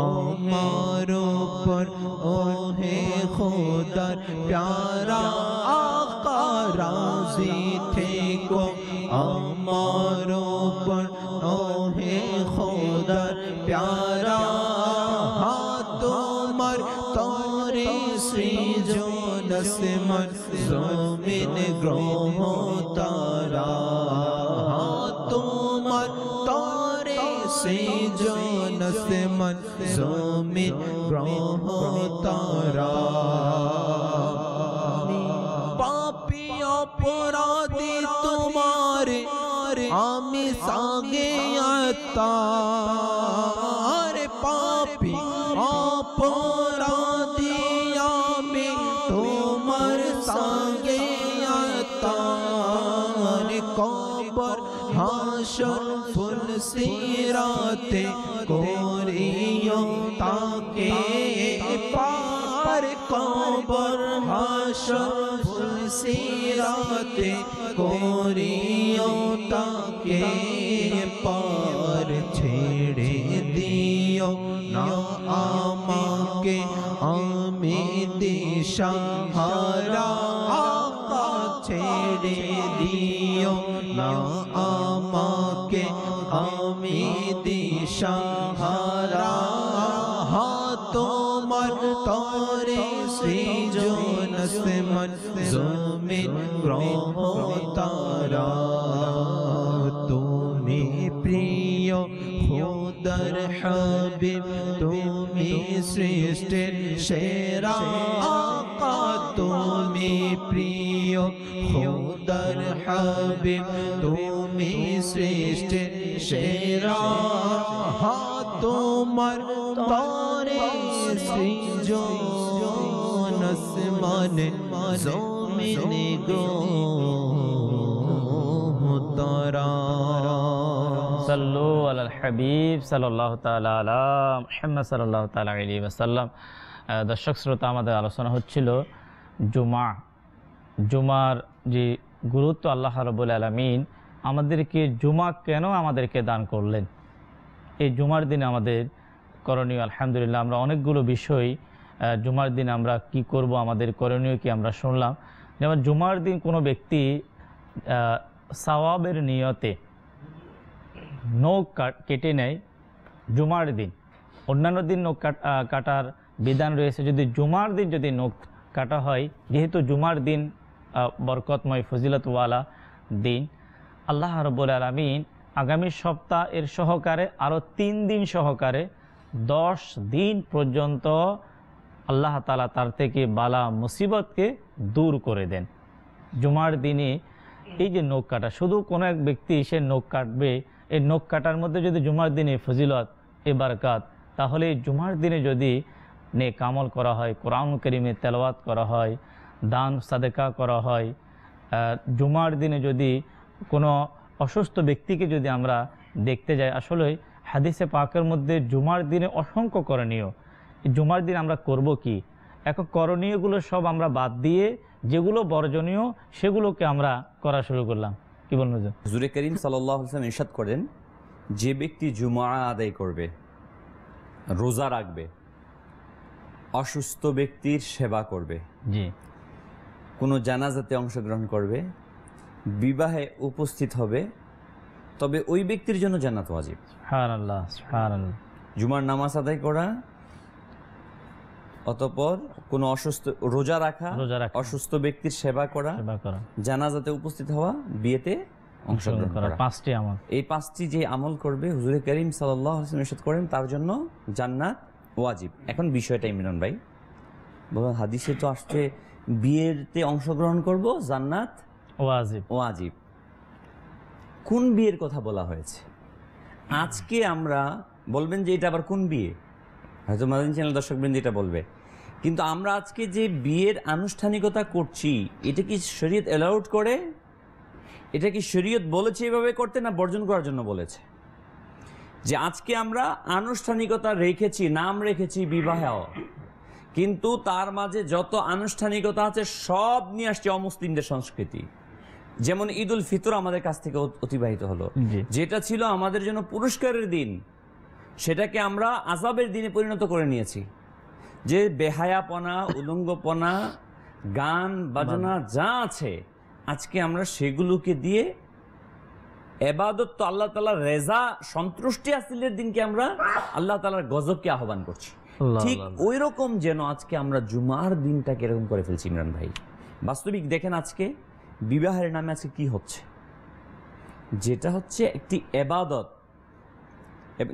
আমার উপর ও হে খুদার প্যারা আকা রাজি থেকো আমার উপর ও হে খুদার প্যারা তোমার তরে সৃজন আসমান জমিন গ্রহ তারা তোমার সৃজন আসমান জমিন গ্রহ তারা পাপী অপরাধী তোমার আমি সাগে আতার পাপী অপরাধী আমি তোমার সাগে আতার কবর হাসর ফুল সিরাতে করিও তাকে পার কবর হাসর ফুল সিরাতে করিও তাকে পার ছেড়ে দিও না আমাকে আমি দিশাহারা ছেড়ে দিও না আমাকে আমি দিশাহারা তোমার তরে সৃজন আসমান জমিন গ্রহ তারা তুমি প্রিয় খোদার হাবিব তুমি সৃষ্টির সেরা আকা তুমি প্রিয় খোদার হাবিব তুমি সৃষ্টির সেরা তোমার তরে সৃজন আসমান জমিন গ্রহ তারা সাল্লু আলাল হাবিব সাল্লাল্লাহু তাআলা আলা মুহাম্মদ সাল্লাল্লাহু তাআলা আলাইহি ওয়াসাল্লাম। দর্শক শ্রোতা, আমাদের আলোচনা হচ্ছিল জুমার যে গুরুত্ব। আল্লাহ রাব্বুল আলামিন আমাদেরকে জুমা কেন আমাদেরকে দান করলেন, এই জুমার দিনে আমাদের করণীয়। আলহামদুলিল্লাহ, আমরা অনেকগুলো বিষয় জুমার দিন আমরা কি করব, আমাদের করণীয় কি আমরা শুনলাম। যেমন জুমার দিন কোনো ব্যক্তি সওয়াবের নিয়তে নখ কেটে নেয় জুমার দিন, অন্যান্য দিন নখ কাটার বিধান রয়েছে, যদি জুমার দিন যদি নখ কাটা হয়, যেহেতু জুমার দিন বরকতময় ফজিলতওয়ালা দিন, আল্লাহ রাব্বুল আলামিন আগামী সপ্তাহ এর সহকারে আরও 3 দিন সহকারে 10 দিন পর্যন্ত আল্লাহ তাআলা তার থেকে বালা মুসিবতকে দূর করে দেন। জুমার দিনে এই যে নখ কাটা, শুধু কোনো এক ব্যক্তি সে নখ কাটবে, এই নখ কাটার মধ্যে যদি জুমার দিনে ফজিলত এ বারাকাত, তাহলে জুমার দিনে যদি নেক আমল করা হয়, কোরআন কারীমে তেলাওয়াত করা হয়, দান সাদেকা করা হয়, জুমার দিনে যদি কোনো অসুস্থ ব্যক্তিকে যদি আমরা দেখতে যাই, আসলে হাদিসে পাকের মধ্যে জুমার দিনে অসংখ্য করণীয়। জুমার দিন আমরা করব কি? এখন করণীয়গুলো সব আমরা বাদ দিয়ে যেগুলো বর্জনীয় সেগুলোকে আমরা করা শুরু করলাম। কি বলুন হুজুর? হুজুরে করিম সাল্লাল্লাহু আলাইহি ওয়াসাল্লাম ইরশাদ করেন, যে ব্যক্তি জুমা আদায় করবে, রোজা রাখবে, অসুস্থ ব্যক্তির সেবা করবে, জি, কোনো জানাজাতে অংশগ্রহণ করবে, বিবাহে উপস্থিত হবে, তবে ওই ব্যক্তির জন্য জান্নাত ওয়াজিব। সুবহানাল্লাহ, সুবহানাল্লাহ। জুমার নামাজ আদায় করা, অতঃপর কোনো অসুস্থ রোজা রাখা, অসুস্থ ব্যক্তির সেবা করা, জানাজাতে উপস্থিত হওয়া, বিয়েতে অংশগ্রহণ করা, 5টি আমল। এই 5টি যে আমল করবে, হুজুরে করিম সাল্লাল্লাহু আলাইহি ওয়াসাল্লাম ইরশাদ করেন তার জন্য জান্নাত ওয়াজিব। এখন বিষয়টা ইমরান ভাই বলুন, হাদিসে তো আসছে বিয়েতে অংশগ্রহণ করব, জান্নাত ওয়াজিব। ওয়াজিব কোন বিয়ের কথা বলা হয়েছে? আজকে আমরা বলবেন যে এটা আবার কোন বিয়ে, হয়তো মাদানী চ্যানেল দর্শকবৃন্দ এটা বলবে, কিন্তু আমরা আজকে যে বিয়ের আনুষ্ঠানিকতা করছি, এটা কি শরীয়ত অ্যালাউড করে? এটা কি শরীয়ত বলেছে এভাবে করতে, না বর্জন করার জন্য বলেছে? যে আজকে আমরা আনুষ্ঠানিকতা রেখেছি, নাম রেখেছি বিবাহ, কিন্তু তার মাঝে যত আনুষ্ঠানিকতা আছে সব নিয়ে আসছে অমুসলিমদের সংস্কৃতি। যেমন ঈদুল ফিতর আমাদের কাছ থেকে অতিবাহিত হলো, যেটা ছিল আমাদের জন্য পুরস্কারের দিন, সেটাকে আমরা আযাবের দিনে পরিণত করে নিয়েছি। যে বেহায়াপনা, উলঙ্গপনা, গান বাজনা যা আছে, আজকে আমরা সেগুলোকে দিয়ে ইবাদত, তো আল্লাহ তাআলার রেজা সন্তুষ্টি হাসিলের দিনকে আমরা আল্লাহ তাআলার গজবকে আহ্বান করছি। ঠিক ওই রকম যেন আজকে আমরা জুমার দিনটাকে এরকম করে ফেলছি। ইমরান ভাই, বাস্তবিক দেখেন আজকে বিবাহের নামে আজকে কি হচ্ছে, যেটা হচ্ছে একটি ইবাদত,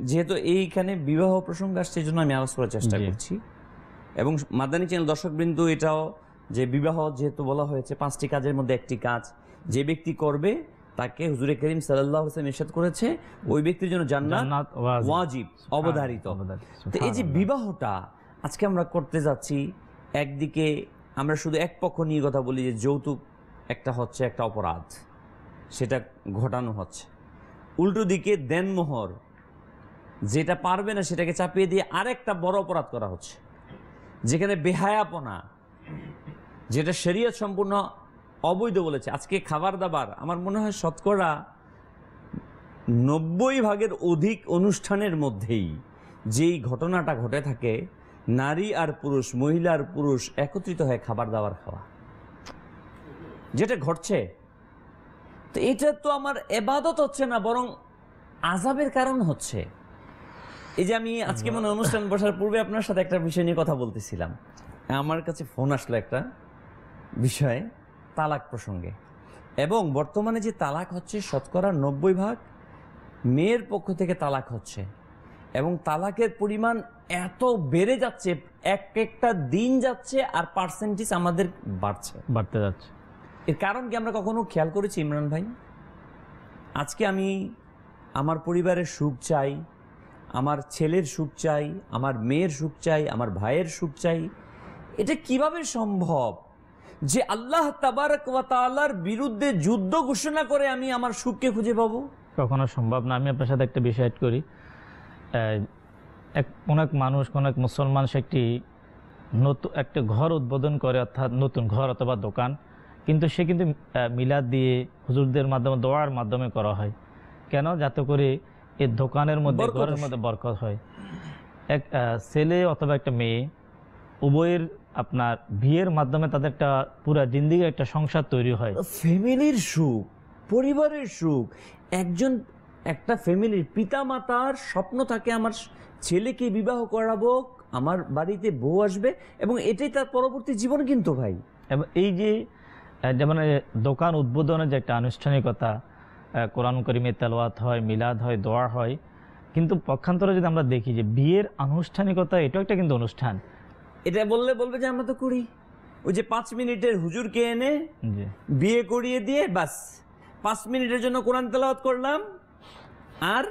যেহেতু এইখানে বিবাহ প্রসঙ্গ আসছে, এই জন্য আমি আলোচনা করার চেষ্টা জি। করছি। এবং মাদানী চ্যানেল দর্শকবৃন্দ, এটাও যে বিবাহ যেহেতু বলা হয়েছে 5টি কাজের মধ্যে একটি কাজ যে ব্যক্তি করবে তাকে হুজুরে করিম সাল্লাল্লাহু আলাইহি ওয়াসাল্লাম ইরশাদ করেছে ওই ব্যক্তির জন্য জান্নাত ওয়াজিব, অবধারিত। তো এই যে বিবাহটা আজকে আমরা করতে যাচ্ছি, একদিকে আমরা শুধু এক পক্ষ নিয়ে কথা বলি যে যৌতুক একটা হচ্ছে একটা অপরাধ, সেটা ঘটানো হচ্ছে। উল্টো দিকে দেনমোহর, যেটা পারবে না সেটাকে চাপিয়ে দিয়ে আরেকটা বড় অপরাধ করা হচ্ছে, যেখানে বেহায়াপনা, যেটা শরীয়ত সম্পূর্ণ অবৈধ বলেছে। আজকে খাবার দাবার, আমার মনে হয় শতকরা 90% অধিক অনুষ্ঠানের মধ্যেই যেই ঘটনাটা ঘটে থাকে, নারী আর পুরুষ, মহিলা আর পুরুষ একত্রিত হয়ে খাবার দাবার খাওয়া, যেটা ঘটছে। তো এটা তো আমার ইবাদত হচ্ছে না, বরং আযাবের কারণ হচ্ছে। এই যে আমি আজকে মনে অনুষ্ঠান বসার পূর্বে আপনার সাথে একটা বিষয় নিয়ে কথা বলতেছিলাম, আমার কাছে ফোন আসলো একটা বিষয়ে, তালাক প্রসঙ্গে। এবং বর্তমানে যে তালাক হচ্ছে শতকরা 90% মেয়ের পক্ষ থেকে তালাক হচ্ছে, এবং তালাকের পরিমাণ এত বেড়ে যাচ্ছে, একটা দিন যাচ্ছে আর পার্সেন্টেজ আমাদের বাড়তে যাচ্ছে। এর কারণ কি আমরা কখনো খেয়াল করেছি ইমরান ভাই? আজকে আমি আমার পরিবারের সুখ চাই, আমার ছেলের সুখ চাই, আমার মেয়ের সুখ চাই, আমার ভাইয়ের সুখ চাই। এটা কিভাবে সম্ভব যে আল্লাহ তাবারক ওয়া তাআলার বিরুদ্ধে যুদ্ধ ঘোষণা করে আমি আমার সুখকে খুঁজে পাবো? কখনো সম্ভব না। আমি আপনার সাথে একটা বিষয় অ্যাড করি। কোন এক মানুষ, কোন এক মুসলমান, সে একটা ঘর উদ্বোধন করে, অর্থাৎ নতুন ঘর অথবা দোকান, কিন্তু সে কিন্তু মিলাদ দিয়ে হুজুরদের মাধ্যমে, দোয়ার মাধ্যমে করা হয়। কেন? যাতে করে এই দোকানের মধ্যে, ঘরের মধ্যে বরকত হয়। এক ছেলে অথবা একটা মেয়ে, উভয়ের আপনার বিয়ের মাধ্যমে তাদের একটা পুরা জিন্দেগি একটা সংসার তৈরি হয়, ফ্যামিলির সুখ, পরিবারের সুখ। একটা ফ্যামিলির পিতা মাতার স্বপ্ন থাকে আমার ছেলেকে বিবাহ করাবো, আমার বাড়িতে বউ আসবে, এবং এটাই তার পরবর্তী জীবন। কিন্তু ভাই, এবং এই যে যেমন দোকান উদ্বোধনের যে একটা আনুষ্ঠানিকতা, কোরআন কারীমে তেলাওয়াত হয়, মিলাদ হয়, দোয়া হয়, কিন্তু পক্ষান্তরে যদি আমরা দেখি যে বিয়ের আনুষ্ঠানিকতা, এটাও একটা কিন্তু অনুষ্ঠান। এটা বলবে যে আমরা তো করি, ওই যে 5 মিনিটের হুজুরকে এনে বিয়ে করিয়ে দিয়ে বাস 5 মিনিটের জন্য কোরআন তেলাওয়াত করলাম, আর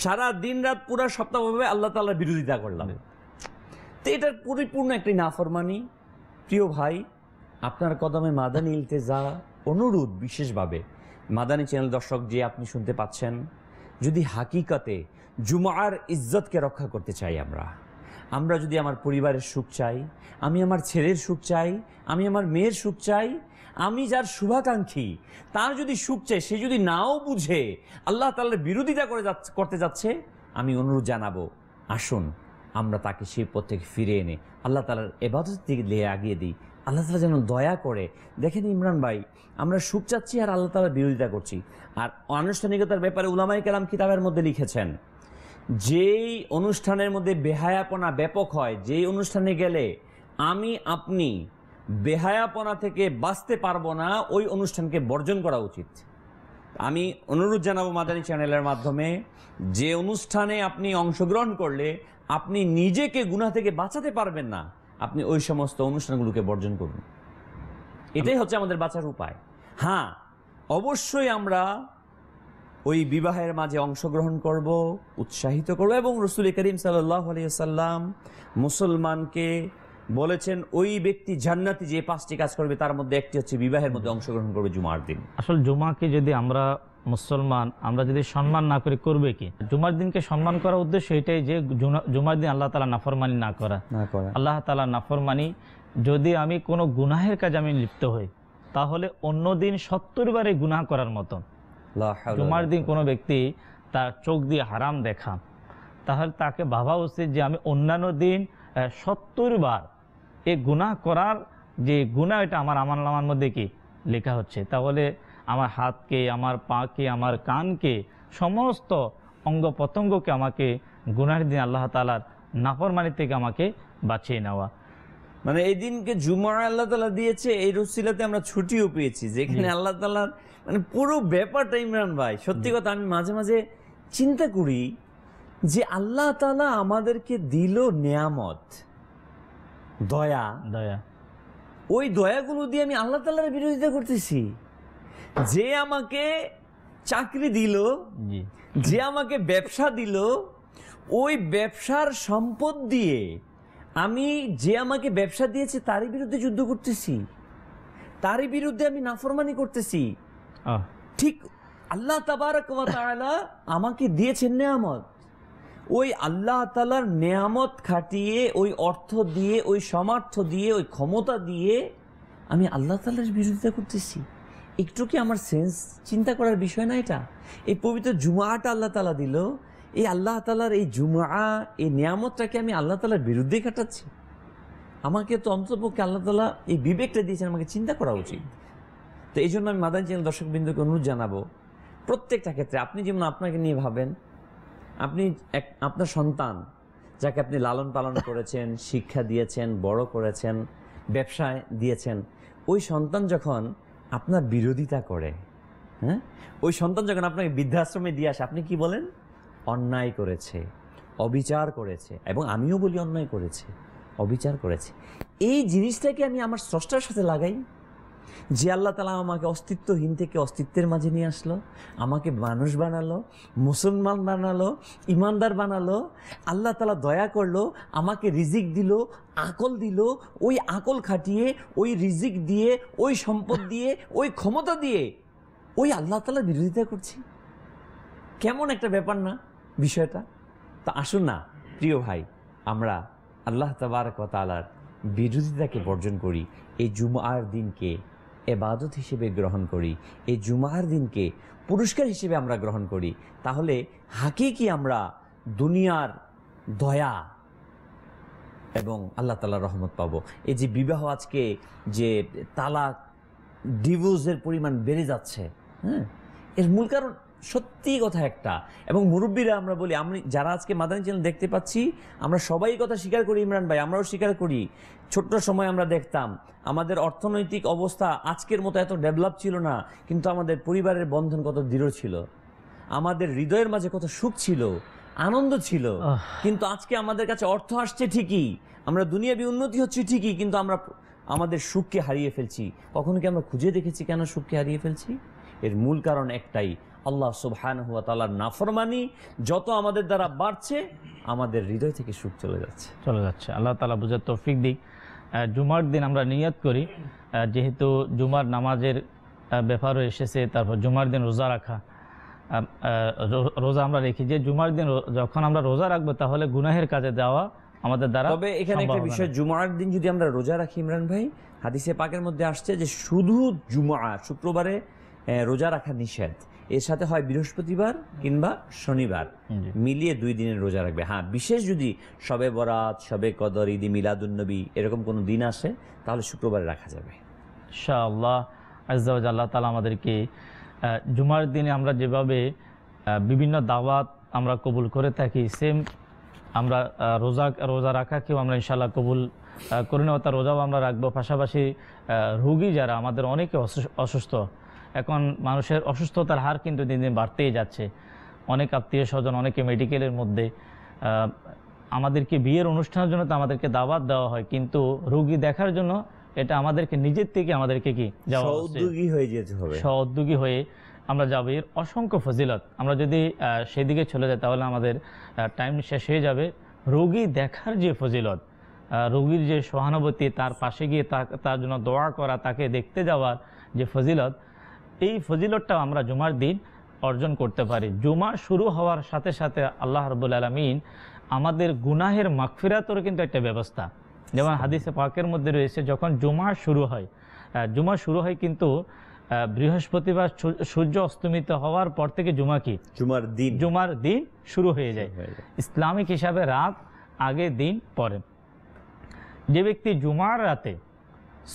সারা দিন রাত পুরা সপ্তাহভাবে আল্লাহ তাআলার বিরোধিতা করলাম। তো এটার পরিপূর্ণ একটি নাফরমানি। প্রিয় ভাই, আপনার কদমে মাদানী ইলতেজা অনুরোধ, বিশেষভাবে মাদানী চ্যানেল দর্শক যে আপনি শুনতে পাচ্ছেন, যদি হাকিকাতে জুমার ইজ্জতকে রক্ষা করতে চাই, আমরা যদি আমার পরিবারের সুখ চাই, আমি আমার ছেলের সুখ চাই, আমি আমার মেয়ের সুখ চাই, আমি যার শুভাকাঙ্ক্ষী তার যদি সুখ চাই, সে যদি নাও বুঝে আল্লাহ তাআলার বিরোধিতা করতে যাচ্ছে, আমি অনুরোধ জানাবো, আসুন আমরা তাকে সেই পথ থেকে ফিরে এনে আল্লাহ তাআলার ইবাদত থেকে আগিয়ে দিই। আল্লাহ তাআলা যেন দয়া করে। দেখেন ইমরান ভাই, আমরা সুখ চাচ্ছি আর আল্লাহ তাআলার বিরোধিতা করছি। আর আনুষ্ঠানিকতার ব্যাপারে উলামায়ে কেরাম কিতাবের মধ্যে লিখেছেন, যেই অনুষ্ঠানের মধ্যে বেহায়াপনা ব্যাপক হয়, যেই অনুষ্ঠানে গেলে আপনি বেহায়াপনা থেকে বাঁচতে পারবো না, ওই অনুষ্ঠানকে বর্জন করা উচিত। আমি অনুরোধ জানাবো মাদানী চ্যানেলের মাধ্যমে, যে অনুষ্ঠানে আপনি অংশগ্রহণ করলে আপনি নিজেকে গুনাহ থেকে বাঁচাতে পারবেন না, আপনি ওই সমস্ত অনুষ্ঠানগুলোকে বর্জন করুন। এটাই হচ্ছে আমাদের বাঁচার উপায়। হ্যাঁ, অবশ্যই আমরা ওই বিবাহের মাঝে অংশগ্রহণ করব, উৎসাহিত করব, এবং রাসূল করিম সাল্লাল্লাহু আলাইহি ওয়াসাল্লাম মুসলমানকে বলেছেন ওই ব্যক্তি জান্নাতি যে 5টি কাজ করবে, তার মধ্যে একটি হচ্ছে বিবাহের মধ্যে অংশগ্রহণ করবে জুমার দিন। আসলে জুমাকে যদি আমরা মুসলমান, আমরা যদি সম্মান না করি, করবে কি? জুমার দিনকে সম্মান করার উদ্দেশ্য এটাই যে জুমার দিন আল্লাহ তাআলা নাফরমানি না করা। আল্লাহ তাআলা নাফরমানি, যদি আমি কোনো গুনাহের কাজে আমি লিপ্ত হই, তাহলে অন্য দিন 70 বার এই গুনাহ করার মতো। জুমার দিন কোনো ব্যক্তি তার চোখ দিয়ে হারাম দেখা, তাহলে তাকে ভাবা উচিত যে আমি অন্যান্য দিন 70 বার এই গুনাহ করার যে গুনাহ, এটা আমার আমলনামার মধ্যে কি লেখা হচ্ছে। তাহলে আমার হাতকে, আমার পাকে, আমার কানকে, সমস্ত অঙ্গ প্রত্যঙ্গকে আমাকে গুনাহের দিন আল্লাহ তাআলার নাফরমানি থেকে আমাকে বাঁচিয়ে নেওয়া। মানে এই দিনকে জুমা আল্লাহ তাআলা দিয়েছে, এই রসিলাতে আমরা ছুটিও পেয়েছি, যেখানে আল্লাহ তাআলার মানে পুরো ব্যাপারটা। ইমরান ভাই, সত্যি কথা, আমি মাঝে মাঝে চিন্তা করি যে আল্লাহ তাআলা আমাদেরকে দিল নেয়ামত, দয়া, দয়া, ওই দয়াগুলো দিয়ে আমি আল্লাহ তাআলার বিরোধিতা করতেছি। যে আমাকে চাকরি দিল, জি, যে আমাকে ব্যবসা দিল, ওই ব্যবসার সম্পদ দিয়ে আমি, যে আমাকে ব্যবসা দিয়েছে তারই বিরুদ্ধে যুদ্ধ করতেছি, তারই বিরুদ্ধে আমি নাফরমানি করতেছি। ঠিক আল্লাহ তাবারক ওয়া তাআলা আমাকে দিয়েছেন নেয়ামত, ওই আল্লাহ তাআলার নেয়ামত খাটিয়ে, ওই অর্থ দিয়ে, ওই সামর্থ্য দিয়ে, ওই ক্ষমতা দিয়ে আমি আল্লাহ তাআলার বিরোধিতা করতেছি। একটু কি আমার সেন্স চিন্তা করার বিষয় না এটা? এই পবিত্র জুমাটা আল্লাহ তাআলা দিল, এই আল্লাহ তাআলার এই জুমা, এই নিয়ামতটাকে আমি আল্লাহ তাআলার বিরুদ্ধে কাটাচ্ছি। আমাকে তো অন্ততপক্ষে আল্লাহ তাআলা এই বিবেকটা দিয়েছেন, আমাকে চিন্তা করা উচিত। তো এই জন্য আমি মাদানী চ্যানেল দর্শকবৃন্দকে অনুরোধ জানাবো, প্রত্যেকটা ক্ষেত্রে আপনি যেমন আপনাকে নিয়ে ভাবেন, আপনি আপনার সন্তান যাকে আপনি লালন পালন করেছেন, শিক্ষা দিয়েছেন, বড় করেছেন, ব্যবসায় দিয়েছেন, ওই সন্তান যখন আপনার বিরোধিতা করে, হ্যাঁ, ওই সন্তান যখন আপনাকে বৃদ্ধাশ্রমে দিয়ে আসে, আপনি কি বলেন? অন্যায় করেছে, অবিচার করেছে। এবং আমিও বলি অন্যায় করেছে, অবিচার করেছে। এই জিনিসটাকে আমি আমার স্রষ্টার সাথে লাগাই, যে আল্লাহ তাআলা আমাকে অস্তিত্বহীন থেকে অস্তিত্বের মাঝে নিয়ে আসলো, আমাকে মানুষ বানালো, মুসলমান বানালো, ইমানদার বানালো, আল্লাহ তাআলা দয়া করলো, আমাকে রিজিক দিল, আকল দিল, ওই আকল খাটিয়ে, ওই রিজিক দিয়ে, ওই সম্পদ দিয়ে, ওই ক্ষমতা দিয়ে ওই আল্লাহ তাআলার বিরোধিতা করছি। কেমন একটা ব্যাপার না বিষয়টা? তা আসুন না প্রিয় ভাই, আমরা আল্লাহ তাবারক ওয়া তাআলার বিরোধিতাকে বর্জন করি, এই জুমার দিনকে ইবাদত হিসেবে গ্রহণ করি, এই জুমার দিনকে পুরস্কার হিসেবে আমরা গ্রহণ করি। তাহলে হাকিকি আমরা দুনিয়ার দয়া এবং আল্লাহ তাআলার রহমত পাবো। এই যে বিবাহ, আজকে যে তালাক, ডিভোর্সের পরিমাণ বেড়ে যাচ্ছে, হ্যাঁ, এর মূল কারণ সত্যি কথা একটা। এবং মুরব্বীরা আমরা বলি, আমি যারা আজকে মাদানী চ্যানেল দেখতে পাচ্ছি, আমরা সবাই কথা স্বীকার করি, ইমরান ভাই আমরাও স্বীকার করি, ছোট্ট সময় আমরা দেখতাম আমাদের অর্থনৈতিক অবস্থা আজকের মতো এত ডেভেলপ ছিল না, কিন্তু আমাদের পরিবারের বন্ধন কত দৃঢ় ছিল, আমাদের হৃদয়ের মাঝে কত সুখ ছিল, আনন্দ ছিল। কিন্তু আজকে আমাদের কাছে অর্থ আসছে ঠিকই, আমরা দুনিয়াবি উন্নতি হচ্ছে ঠিকই, কিন্তু আমরা আমাদের সুখকে হারিয়ে ফেলছি। কখনো কি আমরা খুঁজে দেখেছি কেন সুখকে হারিয়ে ফেলছি? এর মূল কারণ একটাই, আল্লাহ সুবহানাহু ওয়া তাআলার নাফরমানি যত আমাদের দ্বারা বাড়ছে, আমাদের হৃদয় থেকে সুখ চলে যাচ্ছে। আল্লাহ তাআলা বুঝার তৌফিক দিক। জুমার দিন আমরা নিয়ত করি, যেহেতু জুমার নামাজের ব্যাপারও এসেছে, তারপর জুমার দিন রোজা রাখা, রোজা আমরা রেখি, যে জুমার দিন যখন আমরা রোজা রাখবো তাহলে গুনাহের কাজে যাওয়া আমাদের দ্বারা। তবে এখানে একটা বিষয়, জুমার দিন যদি আমরা রোজা রাখি ইমরান ভাই, হাদিসে পাকের মধ্যে আসছে যে শুধু জুমা, শুক্রবারে রোজা রাখা নিষেধ, এর সাথে হয় বৃহস্পতিবার কিংবা শনিবার, মিলিয়ে 2 দিনের রোজা রাখবে। হ্যাঁ, বিশেষ যদি শবে বরাত, শবে কদর, ঈদ মিলাদুন্নবী এরকম কোনো দিন আসে, তাহলে শুক্রবারে রাখা যাবে ইনশাআল্লাহ। আজ্জা ওয়া জাল্লা তাআলা আমাদেরকে জুমার দিনে আমরা যেভাবে বিভিন্ন দাওয়াত আমরা কবুল করে থাকি, সেম আমরা রোজা রাখাকেও আমরা ইনশাআল্লাহ কবুল করে নেওয়া, তার রোজাও আমরা রাখবো। পাশাপাশি রোগী যারা, আমাদের অনেকে অসুস্থ, এখন মানুষের অসুস্থতার হার কিন্তু দিন দিন বাড়তেই যাচ্ছে। অনেক আত্মীয় স্বজন, অনেকে মেডিকেলের মধ্যে, আমাদেরকে বিয়ের অনুষ্ঠানের জন্য তো আমাদেরকে দাওয়াত দেওয়া হয়, কিন্তু রোগী দেখার জন্য এটা আমাদেরকে নিজের থেকে আমাদেরকে কি সউদ্যোগী হয়ে যেতে হবে, সউদ্যোগী হয়ে আমরা যাবো। এর অসংখ্য ফজিলত, আমরা যদি সেদিকে চলে যাই তাহলে আমাদের টাইম শেষ হয়ে যাবে। রোগী দেখার যে ফজিলত, রোগীর যে সহানুভূতি, তার পাশে গিয়ে তার জন্য দোয়া করা, তাকে দেখতে যাওয়ার যে ফজিলত, এই ফজিলতটা আমরা জুমার দিন অর্জন করতে পারি। জুমা শুরু হওয়ার সাথে সাথে আল্লাহ রাব্বুল আলামিন আমাদের গুনাহের মাগফিরাতের কিন্তু একটা ব্যবস্থা, যেমন হাদিসে পাকের মধ্যে রয়েছে, যখন জুমা শুরু হয় কিন্তু বৃহস্পতিবার সূর্য অস্তমিত হওয়ার পর থেকে জুমার দিন শুরু হয়ে যায়। ইসলামিক হিসাবে রাত আগে, দিন পরে। যে ব্যক্তি জুমার রাতে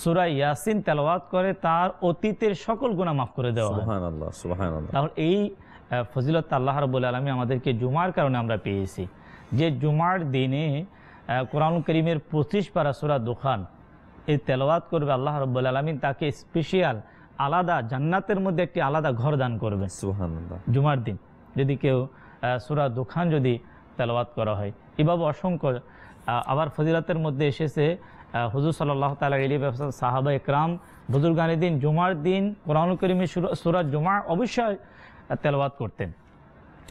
সূরা ইয়াসিন তেলাওয়াত করে, তার অতীতের সকল গুনাহ মাফ করে দেওয়া হয়। সুবহানাল্লাহ, সুবহানাল্লাহ। তাহলে এই ফজিলত আল্লাহ রাব্বুল আলামিন আমাদেরকে জুমার কারণে আমরা পেয়েছি। যে জুমার দিনে কোরআনুল কারীমের 25 পারা সূরা দুখান এই তেলাওয়াত করবে, আল্লাহ রাব্বুল আলামিন তাকে স্পেশাল আলাদা জান্নাতের মধ্যে একটি আলাদা ঘর দান করবে। সুবহানাল্লাহ। জুমার দিন যদি কেউ সূরা দুখান যদি তেলাওয়াত করা হয়। এভাবে অসংখ্য আবার ফজিলাতের মধ্যে এসেছে হুজুর সাল্লাল্লাহু তাআলা আলাইহি ওয়াসাল্লাম সাহাবা একরাম বুজুর্গানের দিন জুমার দিন কোরআনুল কারীমের সূরা জুমা অবশ্যই তেলাওয়াত করতেন।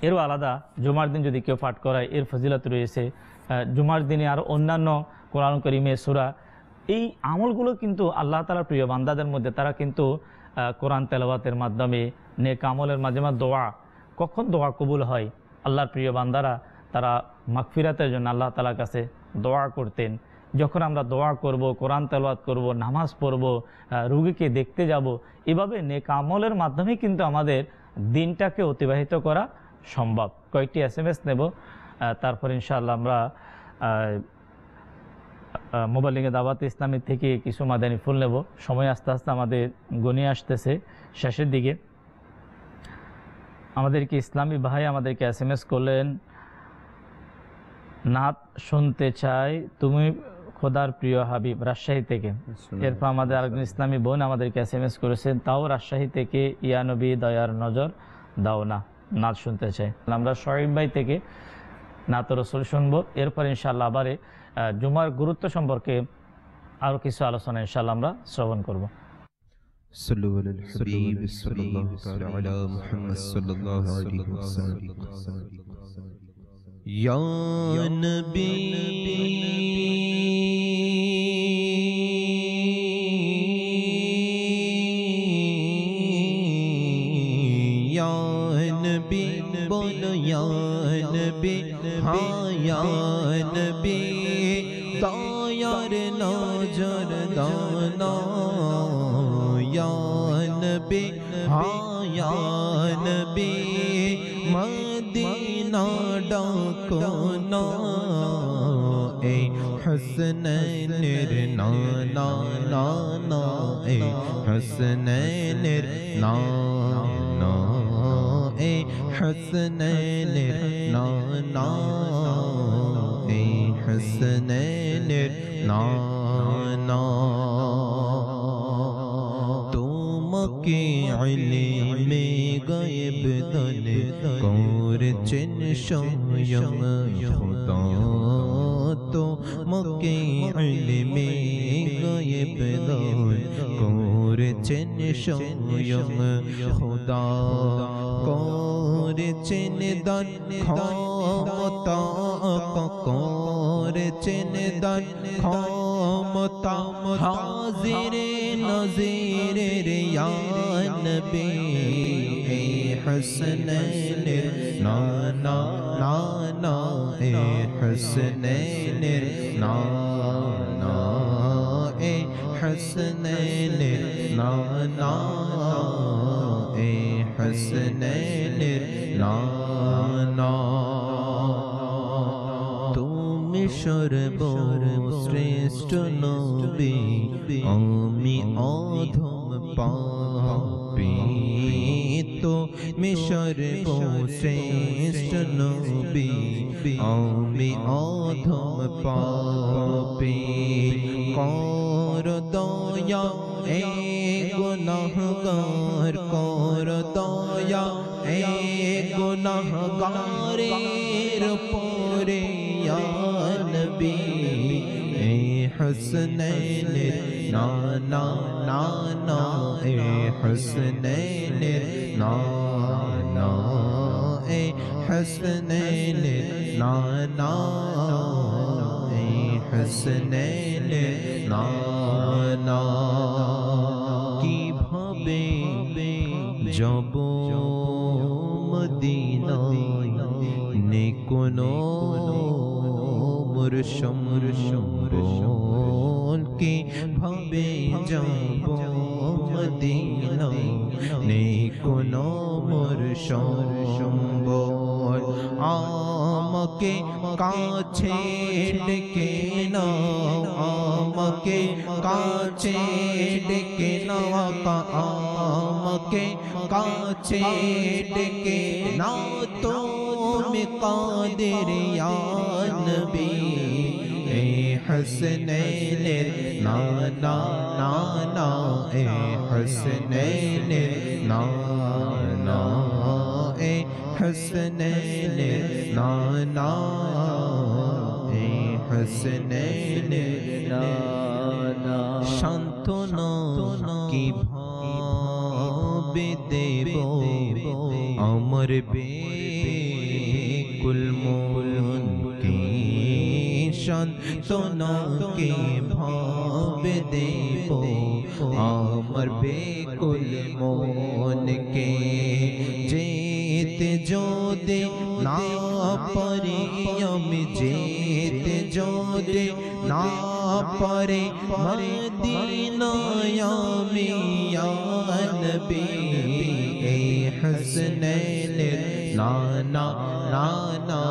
এরও আলাদা জুমার দিন যদি কেউ পাঠ করায় এর ফজিলত রয়েছে। জুমার দিনে আরও অন্যান্য কোরআনুল কারীমের সূরা, এই আমলগুলো কিন্তু আল্লাহ তাআলার প্রিয় বান্দাদের মধ্যে তারা কিন্তু কোরআন তেলাওয়াতের মাধ্যমে নেক আমলের মাধ্যমে দোয়া, কখন দোয়া কবুল হয় আল্লাহর প্রিয় বান্দারা তারা মাগফিরাতের জন্য আল্লাহ তাআলার কাছে দোয়া করতেন। যখন আমরা দোয়া করব, কোরআন তেলাওয়াত করব, নামাজ পড়ব, রোগীকে দেখতে যাব, এভাবে নেক আমলের মাধ্যমে কিন্তু আমাদের দিনটাকে অতিবাহিত করা সম্ভব। কয়েকটি SMS নেব, তারপর ইনশাআল্লাহ আমরা মোবাইলিংয়ে দাওয়াত ইসলামী থেকে কিছু মাদানী ফুল নেব। সময় আস্তে আস্তে আমাদের গনিয়ে আসতেছে শেষের দিকে। আমাদেরকে ইসলামী ভাই আমাদেরকে SMS করলেন, নাত শুনতে চাই তুমি খোদার প্রিয় হাবিব, রাজশাহী থেকে। এরপর আমাদের আরেকজন ইসলামী বোন আমাদেরকে SMS করেছেন, তাও রাজশাহী থেকে, ইয়া নবী দয়ার নজর দাও না, নাত শুনতে চাই। আমরা শরীফ ভাই থেকে নাত রসুল শুনবো। এরপর ইনশাআল্লাহ আবার জুমার গুরুত্ব সম্পর্কে আরও কিছু আলোচনা ইনশাআল্লাহ আমরা শ্রবণ করব। صلوا على الحبيب صلى الله تعالى على محمد صلى الله عليه وسلم يا نبي يا نبي بولو يا نبي हाँ या नबी दायर नजर दाना या नबी हाँ या नबी मदीना डाको ना ए हसनैनिर नाना नाना ए हसनैनिर नाना ए हसनैनिर नाना ए हसनैनिर नाना तुमके इल्मे गायब दन कौर चिन शयम खुदा तुमके इल्मे गायब दन कौर चिन शयम खुदा कौर चिन दन ক্ষমতা কর চেন দান ক্ষমতা হাজিরে নজিরের ইয়া নবী এ হাসনাইনের নানা নানা এ হাসনাইনের নানা এ হাসনাইনের নানা এ হাসনাইনের নানা তুমি সর্বশ্রেষ্ঠ নবী আমি অধম পাপী তুমি সর্বশ্রেষ্ঠ নবী আমি অধম পাপী কর দয়া এ গুনাহগার কর দয়া এ গুনাহগারের পরে ইয়া নবী এ হাসনাইনের নানা নানা এ হাসনাইনের নানা এ হাসনাইনের নানা এ হাসনাইনের নানা কিভাবে যাব মদিনায় নে কোনো মুরশম্বল কিভাবে যাব মদিনায় নে কোনো মুরশম্বল আমাকে কাছে ডেকে নাও আমাকে কাছে ডেকে নাও আমাকে কাছে ডেকে নাও তুমি কাদের ইয়া নবী এ হাসনাইনের নানা নানা এ হাসনাইনের নানা এ হাসনাইনের নানা এ হাসনাইনের নানা সান্ত্বনা কি ভাবে দেব আমার বেকুল মনকে সান্ত্বনা কি ভাবে দেব আমার বেকুল মনকে যেতে যদি না পারি আমি যেতে যদি না পারি মদিনায় আমি ইয়া নবী এ হাসনাইনের নানা নানা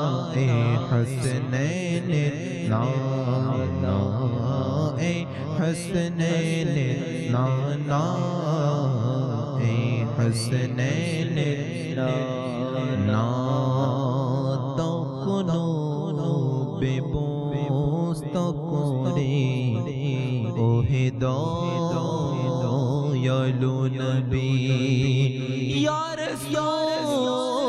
এ হাসনাইনের নানা এ হাসনাইনের নানা এ হাসনাইনের নানা তখনো বেবস্তা করে ওহে দয়ালু নবী ইয়া রাসূলুল্লাহ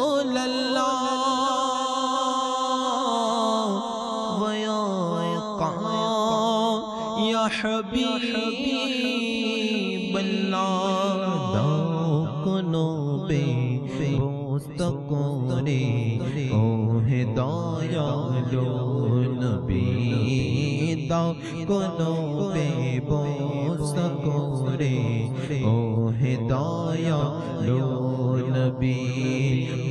ওয়া ইয়া হাবিবাল্লাহ তখনো বেবস্তা করে ওহে দয়ালু নবী দাও কোনো ব্যবস্থা করে ওহে দয়ালু নবী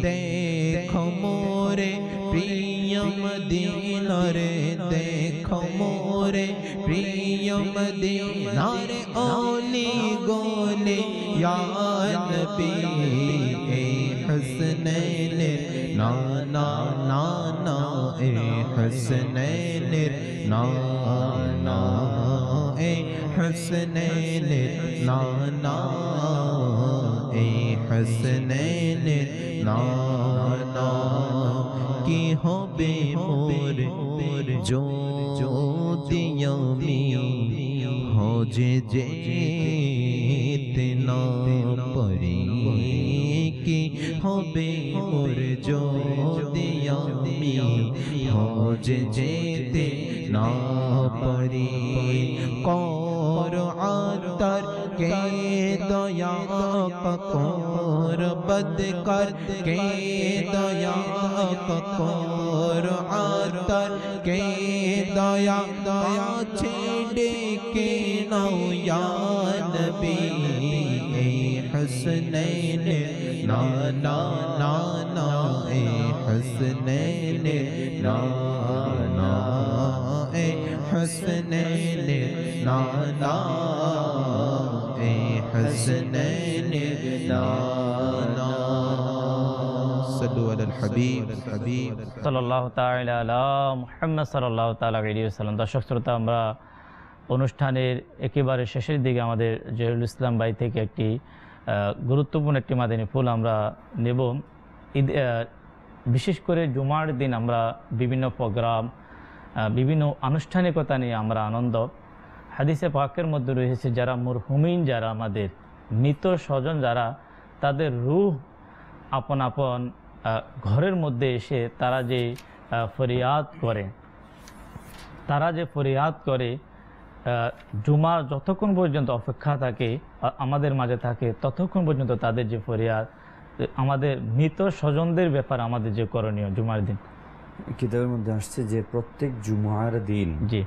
দেখো মোরে প্রিয় মদিনারে দেখো মোরে প্রিয় মদিনারে ওলি গোলে ইয়া নবী এ হাসনাইনের নানা নানা এ হাসনাইনের নানা এ হাসনাইনের নানা এ হাসনাইনের নানা কি হবে মোর যদি আমি হজে যেতে না পারি কি হবে মোর যদি আমি হজে যেতে না পারি কর আতর কে দয়া কর বদ কর কে দয়া কর আতর কে দয়া দয়া ছেড়ে কে নাও ইয়া নবী এ হাসনাইনের নানা নানা এ হাসনাইনের নানা এ হাসনাইনের নানা এ হাসনাইনের নানা সাল্লু আলাল হাবিব সাল্লাল্লাহু তাআলা আলা মুহাম্মদ সাল্লাল্লাহু তাআলা আলাইহি ওয়াসাল্লাম। দর্শক শ্রোতা, আমরা অনুষ্ঠানের একেবারে শেষের দিকে আমাদের জহিরুল ইসলাম ভাই থেকে একটি গুরুত্বপূর্ণ একটি মাদানী ফুল আমরা নেব। বিশেষ করে জুমার দিন আমরা বিভিন্ন প্রোগ্রাম, বিভিন্ন আনুষ্ঠানিকতা নিয়ে আমরা আনন্দ। হাদিসে পাকের মধ্যে রয়েছে যারা মরহুমিন, যারা আমাদের মৃত স্বজন, যারা তাদের রূহ আপন আপন ঘরের মধ্যে এসে তারা যে ফরিয়াদ করে জুমার যতক্ষণ পর্যন্ত অপেক্ষা থাকে, আমাদের মাঝে থাকে, ততক্ষণ পর্যন্ত তাদের যে ফরিয়াদ, আমাদের মৃত স্বজনদের ব্যাপারে আমাদের যে করণীয় জুমার দিন। কিতাবের মধ্যে আসছে যে প্রত্যেক জুমার দিন জি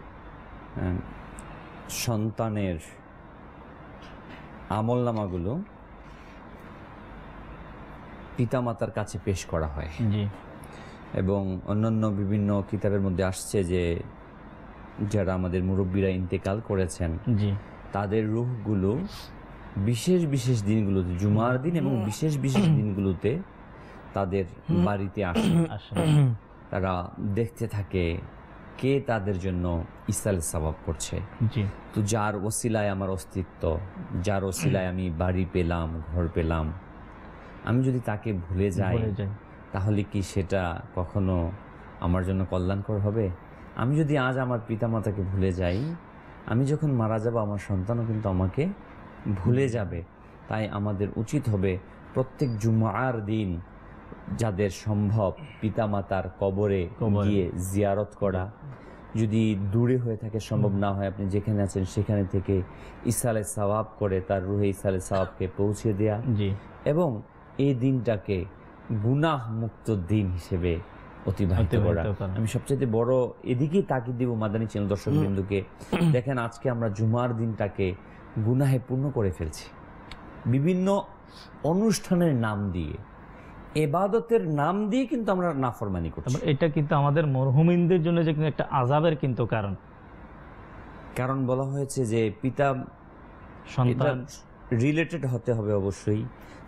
সন্তানের আমলনামাগুলো পিতামাতার কাছে পেশ করা হয়। জি। এবং অন্যান্য বিভিন্ন কিতাবের মধ্যে আসছে যে যারা আমাদের মুরব্বীরা ইন্তেকাল করেছেন, জি, তাদের রূহগুলো বিশেষ বিশেষ দিনগুলোতে, জুমার দিন এবং বিশেষ বিশেষ দিনগুলোতে তাদের বাড়িতে আসে। তারা দেখতে থাকে কে তাদের জন্য ইসালে সওয়াব করছে। জি। তো যার ওসিলায় আমার অস্তিত্ব, যার ওসিলায় আমি বাড়ি পেলাম, ঘর পেলাম, আমি যদি তাকে ভুলে যাই তাহলে কি সেটা কখনো আমার জন্য কল্যাণকর হবে? আমি যদি আজ আমার পিতামাতাকে ভুলে যাই, আমি যখন মারা যাব আমার সন্তানও কিন্তু আমাকে ভুলে যাবে। তাই আমাদের উচিত হবে প্রত্যেক জুমার দিন যাদের সম্ভব পিতামাতার কবরে গিয়ে জিয়ারত করা, যদি দূরে হয়ে থাকে সম্ভব না হয় আপনি যেখানে আছেন সেখানে থেকে ইসালে সওয়াব করে তার রুহে ইসালে সওয়াবকে পৌঁছে দেয়া, এবং এই দিনটাকে গুনাহ মুক্ত দিন হিসেবে অতিবাহিত করা। আমি সবচেয়ে বড় এদিকেই তাকিদ দিব মাদানী চ্যানেল দর্শক বিন্দুকে, দেখেন আজকে আমরা জুমার দিনটাকে গুনাহে পূর্ণ করে ফেলছি বিভিন্ন অনুষ্ঠানের নাম দিয়ে, ইবাদতের নাম দিয়ে কিন্তু আমরা নাফরমানি করছি। এটা কিন্তু আমাদের মরহুমিনদের জন্য যে কিন্তু একটা আযাবের কিন্তু কারণ বলা হয়েছে যে পিতা সন্তান রিলেটেড হতে হবে অবশ্যই,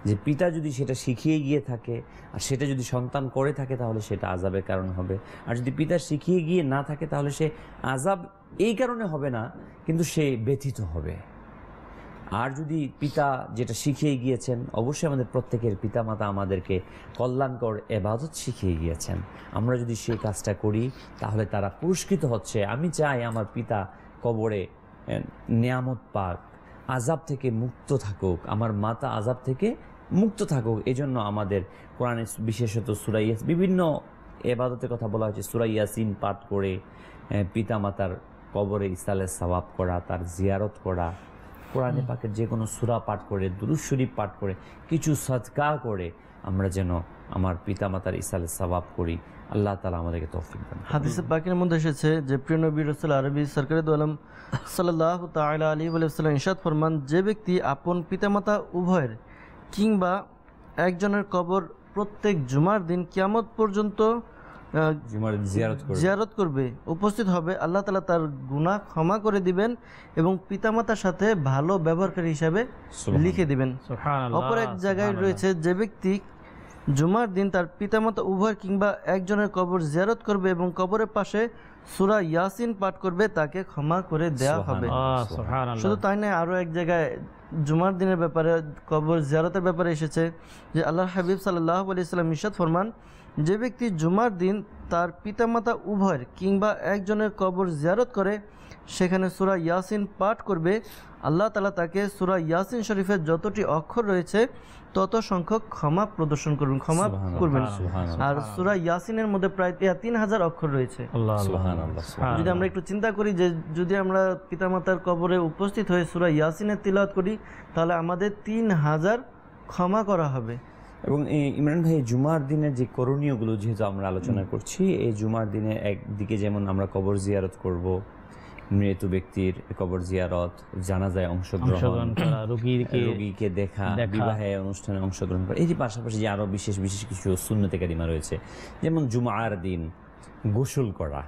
যে পিতা যদি সেটা শিখিয়ে গিয়ে থাকে আর সেটা যদি সন্তান করে থাকে তাহলে সেটা আযাবের কারণ হবে, আর যদি পিতা শিখিয়ে গিয়ে না থাকে তাহলে সে আযাব এই কারণে হবে না, কিন্তু সে ব্যথিত হবে। আর যদি পিতা যেটা শিখিয়ে গিয়েছেন, অবশ্যই আমাদের প্রত্যেকের পিতামাতা আমাদেরকে কল্যাণকর ইবাদত শিখিয়ে গিয়েছেন, আমরা যদি সেই কাজটা করি তাহলে তারা পুরস্কৃত হচ্ছে। আমি চাই আমার পিতা কবরে নিয়ামত পাক, আযাব থেকে মুক্ত থাকুক, আমার মাতা আযাব থেকে মুক্ত থাকুক। এজন্য আমাদের কোরআনে বিশেষত সূরা ইয়াসিন, বিভিন্ন ইবাদতের কথা বলা হয়েছে, সূরা ইয়াসিন পাঠ করে পিতামাতার কবরে ইসালে সওয়াব করা, তার জিয়ারত করা, কোরআনে পাকের যে কোনো সূরা পাঠ করে, দুরূদ শরীফ পাঠ করে, কিছু সাদকা করে আমরা যেন আমার পিতামাতার ইসালে সওয়াব করি। আল্লাহ তাআলা আমাদেরকে তৌফিক দান। হাদিসে পাকের মধ্যে এসেছে যে প্রিয় নবী রাসূল আরবি সরকারে দো আলম সাল্লাল্লাহু তাআলা আলাইহি ওয়া সাল্লাম ইরশাদ ফরমান, যে ব্যক্তি আপন পিতামাতা উভয়ের কিংবা একজনের কবর প্রত্যেক জুমার দিন কিয়ামত পর্যন্ত জিয়ারত করবে, উপস্থিত হবে, আল্লাহ তাআলা তার গুনাহ ক্ষমা করে দিবেন এবং পিতামাতার সাথে ভালো ব্যবহারকারী হিসাবে লিখে দিবেন। অপর এক জায়গায় রয়েছে, যে ব্যক্তি জুমার দিন তার পিতামাতা উভয় কিংবা একজনের কবর জিয়ারত করবে এবং কবরের পাশে সূরা ইয়াসিন পাঠ করবে, তাকে ক্ষমা করে দেয়া হবে। শুধু তাই নয়, আরও এক জায়গায় জুমার দিনের ব্যাপারে, কবর জিয়ারতের ব্যাপারে এসেছে যে আল্লাহর হাবিব সাল্লাল্লাহু আলাইহি ওয়াসাল্লাম ইরশাদ ফরমান, যে ব্যক্তি জুমার দিন তার পিতামাতা উভয়ের কিংবা একজনের কবর জিয়ারত করে সেখানে সূরা ইয়াসিন পাঠ করবে, আল্লাহ তাআলা তাকে সূরা ইয়াসিন শরীফের যতটি অক্ষর রয়েছে তত সংখ্যক ক্ষমা প্রদর্শন করবেন, ক্ষমা করবেন। আর সূরা ইয়াসিনের মধ্যে প্রায় 3000 অক্ষর রয়েছে। যদি আমরা একটু চিন্তা করি যে যদি আমরা পিতামাতার কবরে উপস্থিত হয়ে সূরা ইয়াসিনের তিলাওয়াত করি তাহলে আমাদের 3000 ক্ষমা করা হবে। এবং ইমরান ভাই, জুমার দিনের যে করণীয়গুলো যেহেতু আমরা আলোচনা করছি, এই জুমার দিনে একদিকে যেমন আমরা কবর জিয়ারত করব, মৃত ব্যক্তির কবর জিয়ারত, জানাজায় অংশগ্রহণ, রোগীকে দেখা, বিবাহে অনুষ্ঠানে অংশগ্রহণ করা, এর পাশাপাশি যে আরও বিশেষ বিশেষ কিছু সুন্নতে কারিমা রয়েছে, যেমন জুমার দিন গোসল করা,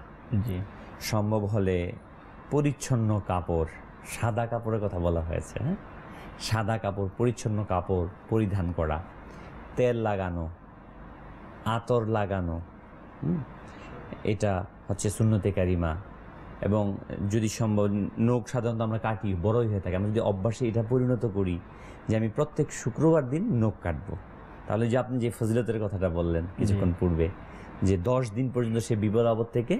সম্ভব হলে পরিচ্ছন্ন কাপড়, সাদা কাপড়ের কথা বলা হয়েছে, হ্যাঁ, সাদা কাপড়, পরিচ্ছন্ন কাপড় পরিধান করা, তেল লাগানো, আতর লাগানো, এটা হচ্ছে সুন্নতে কারিমা। এবং যদি সম্ভব, নখ সাধারণত আমরা কাটি, বড়ই হয়ে থাকে, আমরা যদি অভ্যাসে এটা পরিণত করি যে আমি প্রত্যেক শুক্রবার দিন নখ কাটবো, তাহলে যে আপনি যে ফজিলতের কথাটা বললেন কিছুক্ষণ পূর্বে, যে 10 দিন পর্যন্ত সে বিপদ আপদ থেকে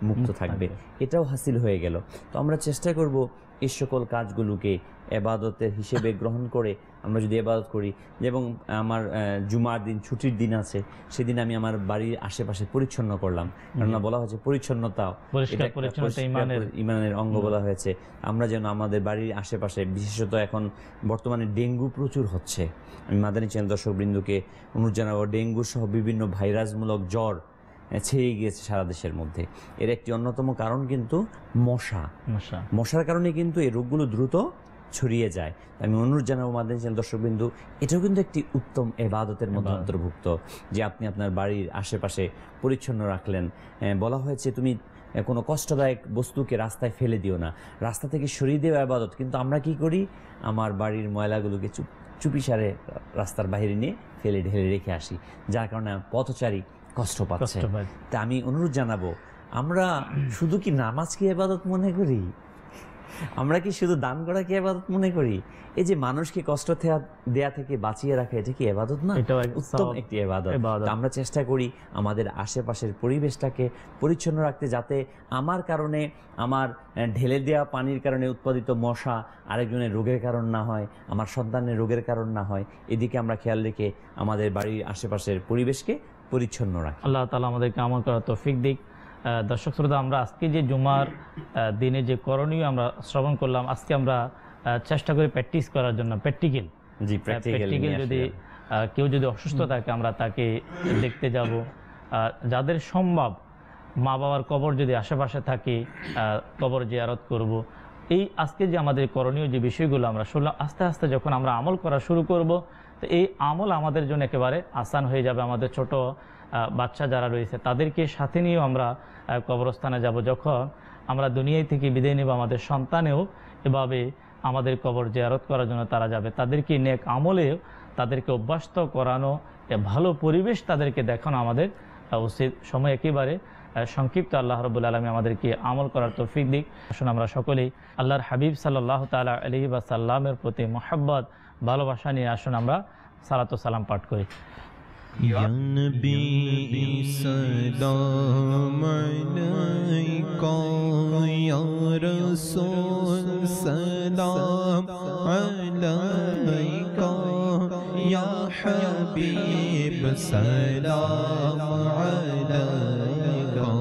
মুক্ত থাকবে, এটাও হাসিল হয়ে গেল। তো আমরা চেষ্টা করব এই সকল কাজগুলোকে ইবাদতের হিসেবে গ্রহণ করে আমরা যদি ইবাদত করি। এবং আমার জুমার দিন ছুটির দিন আছে, সেদিন আমি আমার বাড়ির আশেপাশে পরিচ্ছন্ন করলাম, কেননা বলা হয়েছে পরিচ্ছন্নতা ইমানের অঙ্গ বলা হয়েছে। আমরা যেন আমাদের বাড়ির আশেপাশে, বিশেষত এখন বর্তমানে ডেঙ্গু প্রচুর হচ্ছে, আমি মাদানী চ্যানেল দর্শকবৃন্দুকে অনুরোধ জানাবো, ডেঙ্গু সহ বিভিন্ন ভাইরাসমূলক জ্বর ছেয়ে গিয়েছে সারা দেশের মধ্যে। এর একটি অন্যতম কারণ কিন্তু মশার কারণে কিন্তু এই রোগগুলো দ্রুত ছড়িয়ে যায়। আমি অনুরোধ জানাবো মাদানী চ্যানেল দর্শকবৃন্দু, এটাও কিন্তু একটি উত্তম ইবাদতের মধ্যে অন্তর্ভুক্ত, যে আপনি আপনার বাড়ির আশেপাশে পরিচ্ছন্ন রাখলেন। বলা হয়েছে তুমি কোনো কষ্টদায়ক বস্তুকে রাস্তায় ফেলে দিও না, রাস্তা থেকে সরিয়ে দেওয়া ইবাদত, কিন্তু আমরা কি করি, আমার বাড়ির ময়লাগুলোকে চুপিসারে রাস্তার বাইরে নিয়ে ফেলে ঢেলে রেখে আসি, যার কারণে পথচারী কষ্ট পাচ্ছে। তা আমি অনুরোধ জানাবো, আমরা শুধু কি নামাজকে ইবাদত মনে করি, আমরা কি শুধু দান করা কি ইবাদত মনে করি? এই যে মানুষকে কষ্ট দেয়া থেকে বাঁচিয়ে রাখা, এটা কি ইবাদত না? এটা উত্তম একটি ইবাদত। আমরা চেষ্টা করি আমাদের আশেপাশের পরিবেশটাকে পরিচ্ছন্ন রাখতে, যাতে আমার কারণে, আমার ঢেলে দেওয়া পানির কারণে উৎপাদিত মশা আরেকজনের রোগের কারণ না হয়, আমার সন্তানের রোগের কারণ না হয়। এদিকে আমরা খেয়াল রেখে আমাদের বাড়ির আশেপাশের পরিবেশকে পরিচ্ছন্ন রাখি। আল্লাহ তাআলা আমাদেরকে আমল করার তৌফিক দিক। দর্শক শ্রোতা, আমরা আজকে যে জুমার দিনে যে করণীয় আমরা শ্রবণ করলাম, আজকে আমরা চেষ্টা করি প্র্যাকটিস করার জন্য, প্র্যাকটিক্যাল যদি কেউ যদি অসুস্থ থাকে আমরা তাকে দেখতে যাব। যাদের সম্ভব মা বাবার কবর যদি আশেপাশে থাকে কবর জিয়ারত করব। এই আজকে যে আমাদের করণীয় যে বিষয়গুলো আমরা শুনলাম, আস্তে আস্তে যখন আমরা আমল করা শুরু করব, তো এই আমল আমাদের জন্য একেবারে আসান হয়ে যাবে। আমাদের ছোট বাচ্চা যারা রয়েছে তাদেরকে সাথে নিয়েও আমরা কবরস্থানে যাব। যখন আমরা দুনিয়ায় থেকে বিদায় নেব, আমাদের সন্তানেও এভাবে আমাদের কবর জিয়ারত করার জন্য তারা যাবে। তাদেরকে নেক আমলেও তাদেরকে অভ্যস্ত করানো, ভালো পরিবেশ তাদেরকে দেখানো আমাদের উচিত। সময় একেবারে সংক্ষিপ্ত। আল্লাহ রাব্বুল আলামিন আমাদেরকে আমল করার তৌফিক দিক। আসুন আমরা সকলেই আল্লাহর হাবিব সাল্লাল্লাহু তাআলা আলাইহি ওয়া সাল্লামের প্রতি মুহাব্বত, ভালোবাসা নিয়ে আসুন আমরা সালাত ও সালাম পাঠ করি। या नबी सलाम अलैका, या रसूल सलाम अलैका, या हबीब सलाम अलैका,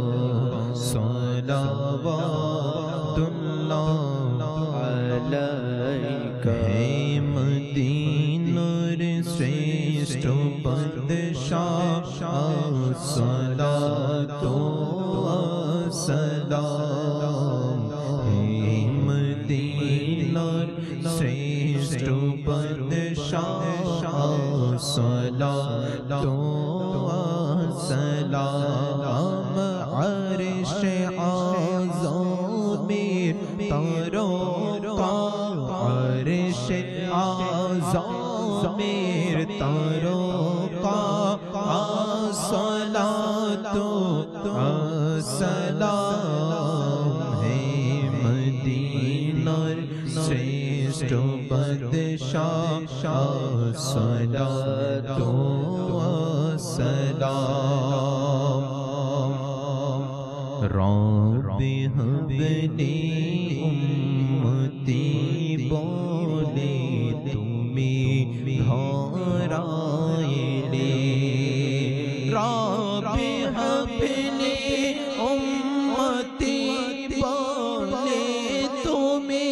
सलावतुल्लाह अलैका। हे मदीनार श्रेष्ठ सलातो सलाम, हे मदीनार श्रेष्ठ बादशाह सलातो सलाम। अर्श आज़मीर तारो का, अर्श आज़मीर तारो का, सलातो सलाम। हे मदीनार श्रेष्ठ बादशाह सलातो सलाम। रब्बि हबली उम्मती बोले तुमी घराएले, रब्बि हबली उम्मती बोले तुमी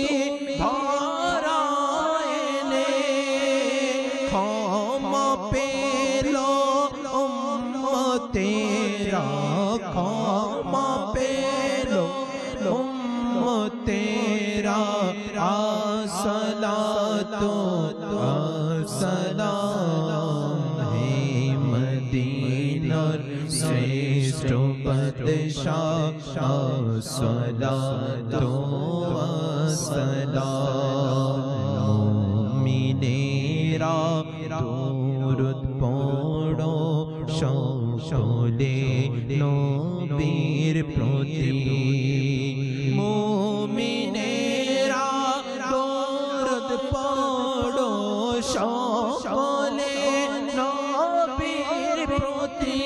घराएले। क्षमा पेलो उम्मतेरा, क्षमा पेलो उम्मतेरा, सलातो सलाम। हे मदीनार श्रेष्ठ बादशाह सलातो सलाम। मुमिनेरा दुरूद पढ़ो সকলে নবীর প্রতি, মুমিনেরা দরুদ পড়ো সকলে নবীর প্রতি।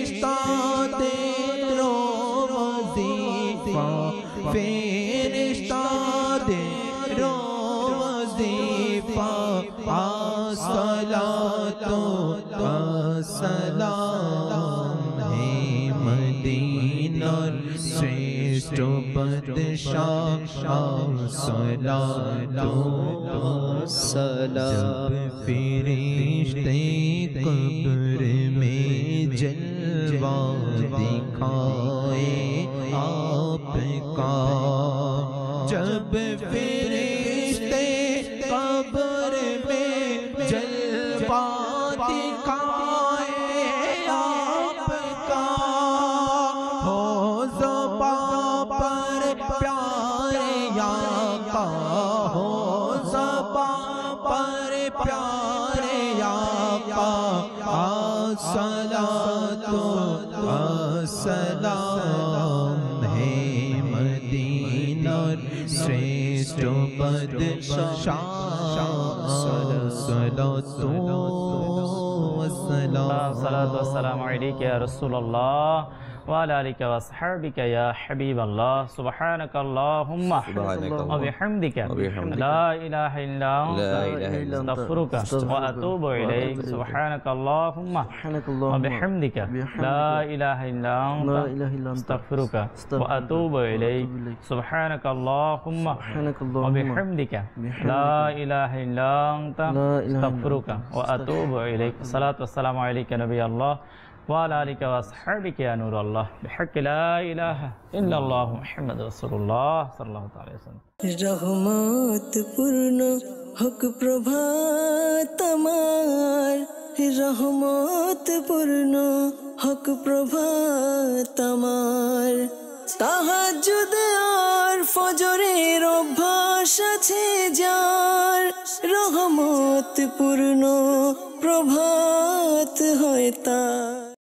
ফেরেশতাদের ওয়াজিফা, ফেরেশতাদের ওয়াজিফা, আসসালাতু আসসালাম। হে মদিনার শ্রেষ্ঠ বাদশাহ সালাতু সালাম। ফেরেশতে কब्र में जलवा दिखाए आपका, जब फरिश्ते कब्र में जलवा दिखाए आपका, हो ज़बां पर प्यारे आका, हो ज़बां पर प्यारे आका, अस्सलातु अस्सलाम। हे मदीना সালাতু ওয়াসসালামু আলাইকা ইয়া রাসূলুল্লাহ ওয়া আলা আলিকা ওয়া আসহাবিকা ইয়া হাবিবাল্লাহ সুবহানাকাল্লাহুম্মা ওয়া বিহামদিকা লা ইলাহা ইল্লা আনতা আস্তাগফিরুকা ওয়া আতুবু ইলাইক সুবহানাকাল্লাহুম্মা ওয়া বিহামদিকা লা ইলাহা ইল্লা আনতা আস্তাগফিরুকা ওয়া আতুবু ইলাইক সুবহানাকাল্লাহুম্মা ওয়া বিহামদিকা লা ইলাহা ইল্লা আনতা আস্তাগফিরুকা ওয়া আতুবু ইলাইক সালাতু ওয়াসসালামু আলাইকা নবিয়াল্লাহ وعلى آلك وأصحابك يا نور الله بحق لا إله إلا الله محمد رسول الله صلى الله عليه وسلم রহমত পূর্ণ হক প্রভাত আমার, রহমত পূর্ণ হক প্রভাত আমার। তাহাজ্জুদ আর ফজরের অভ্যাস আছে যার, রহমত পূর্ণ প্রভাত হয় তার।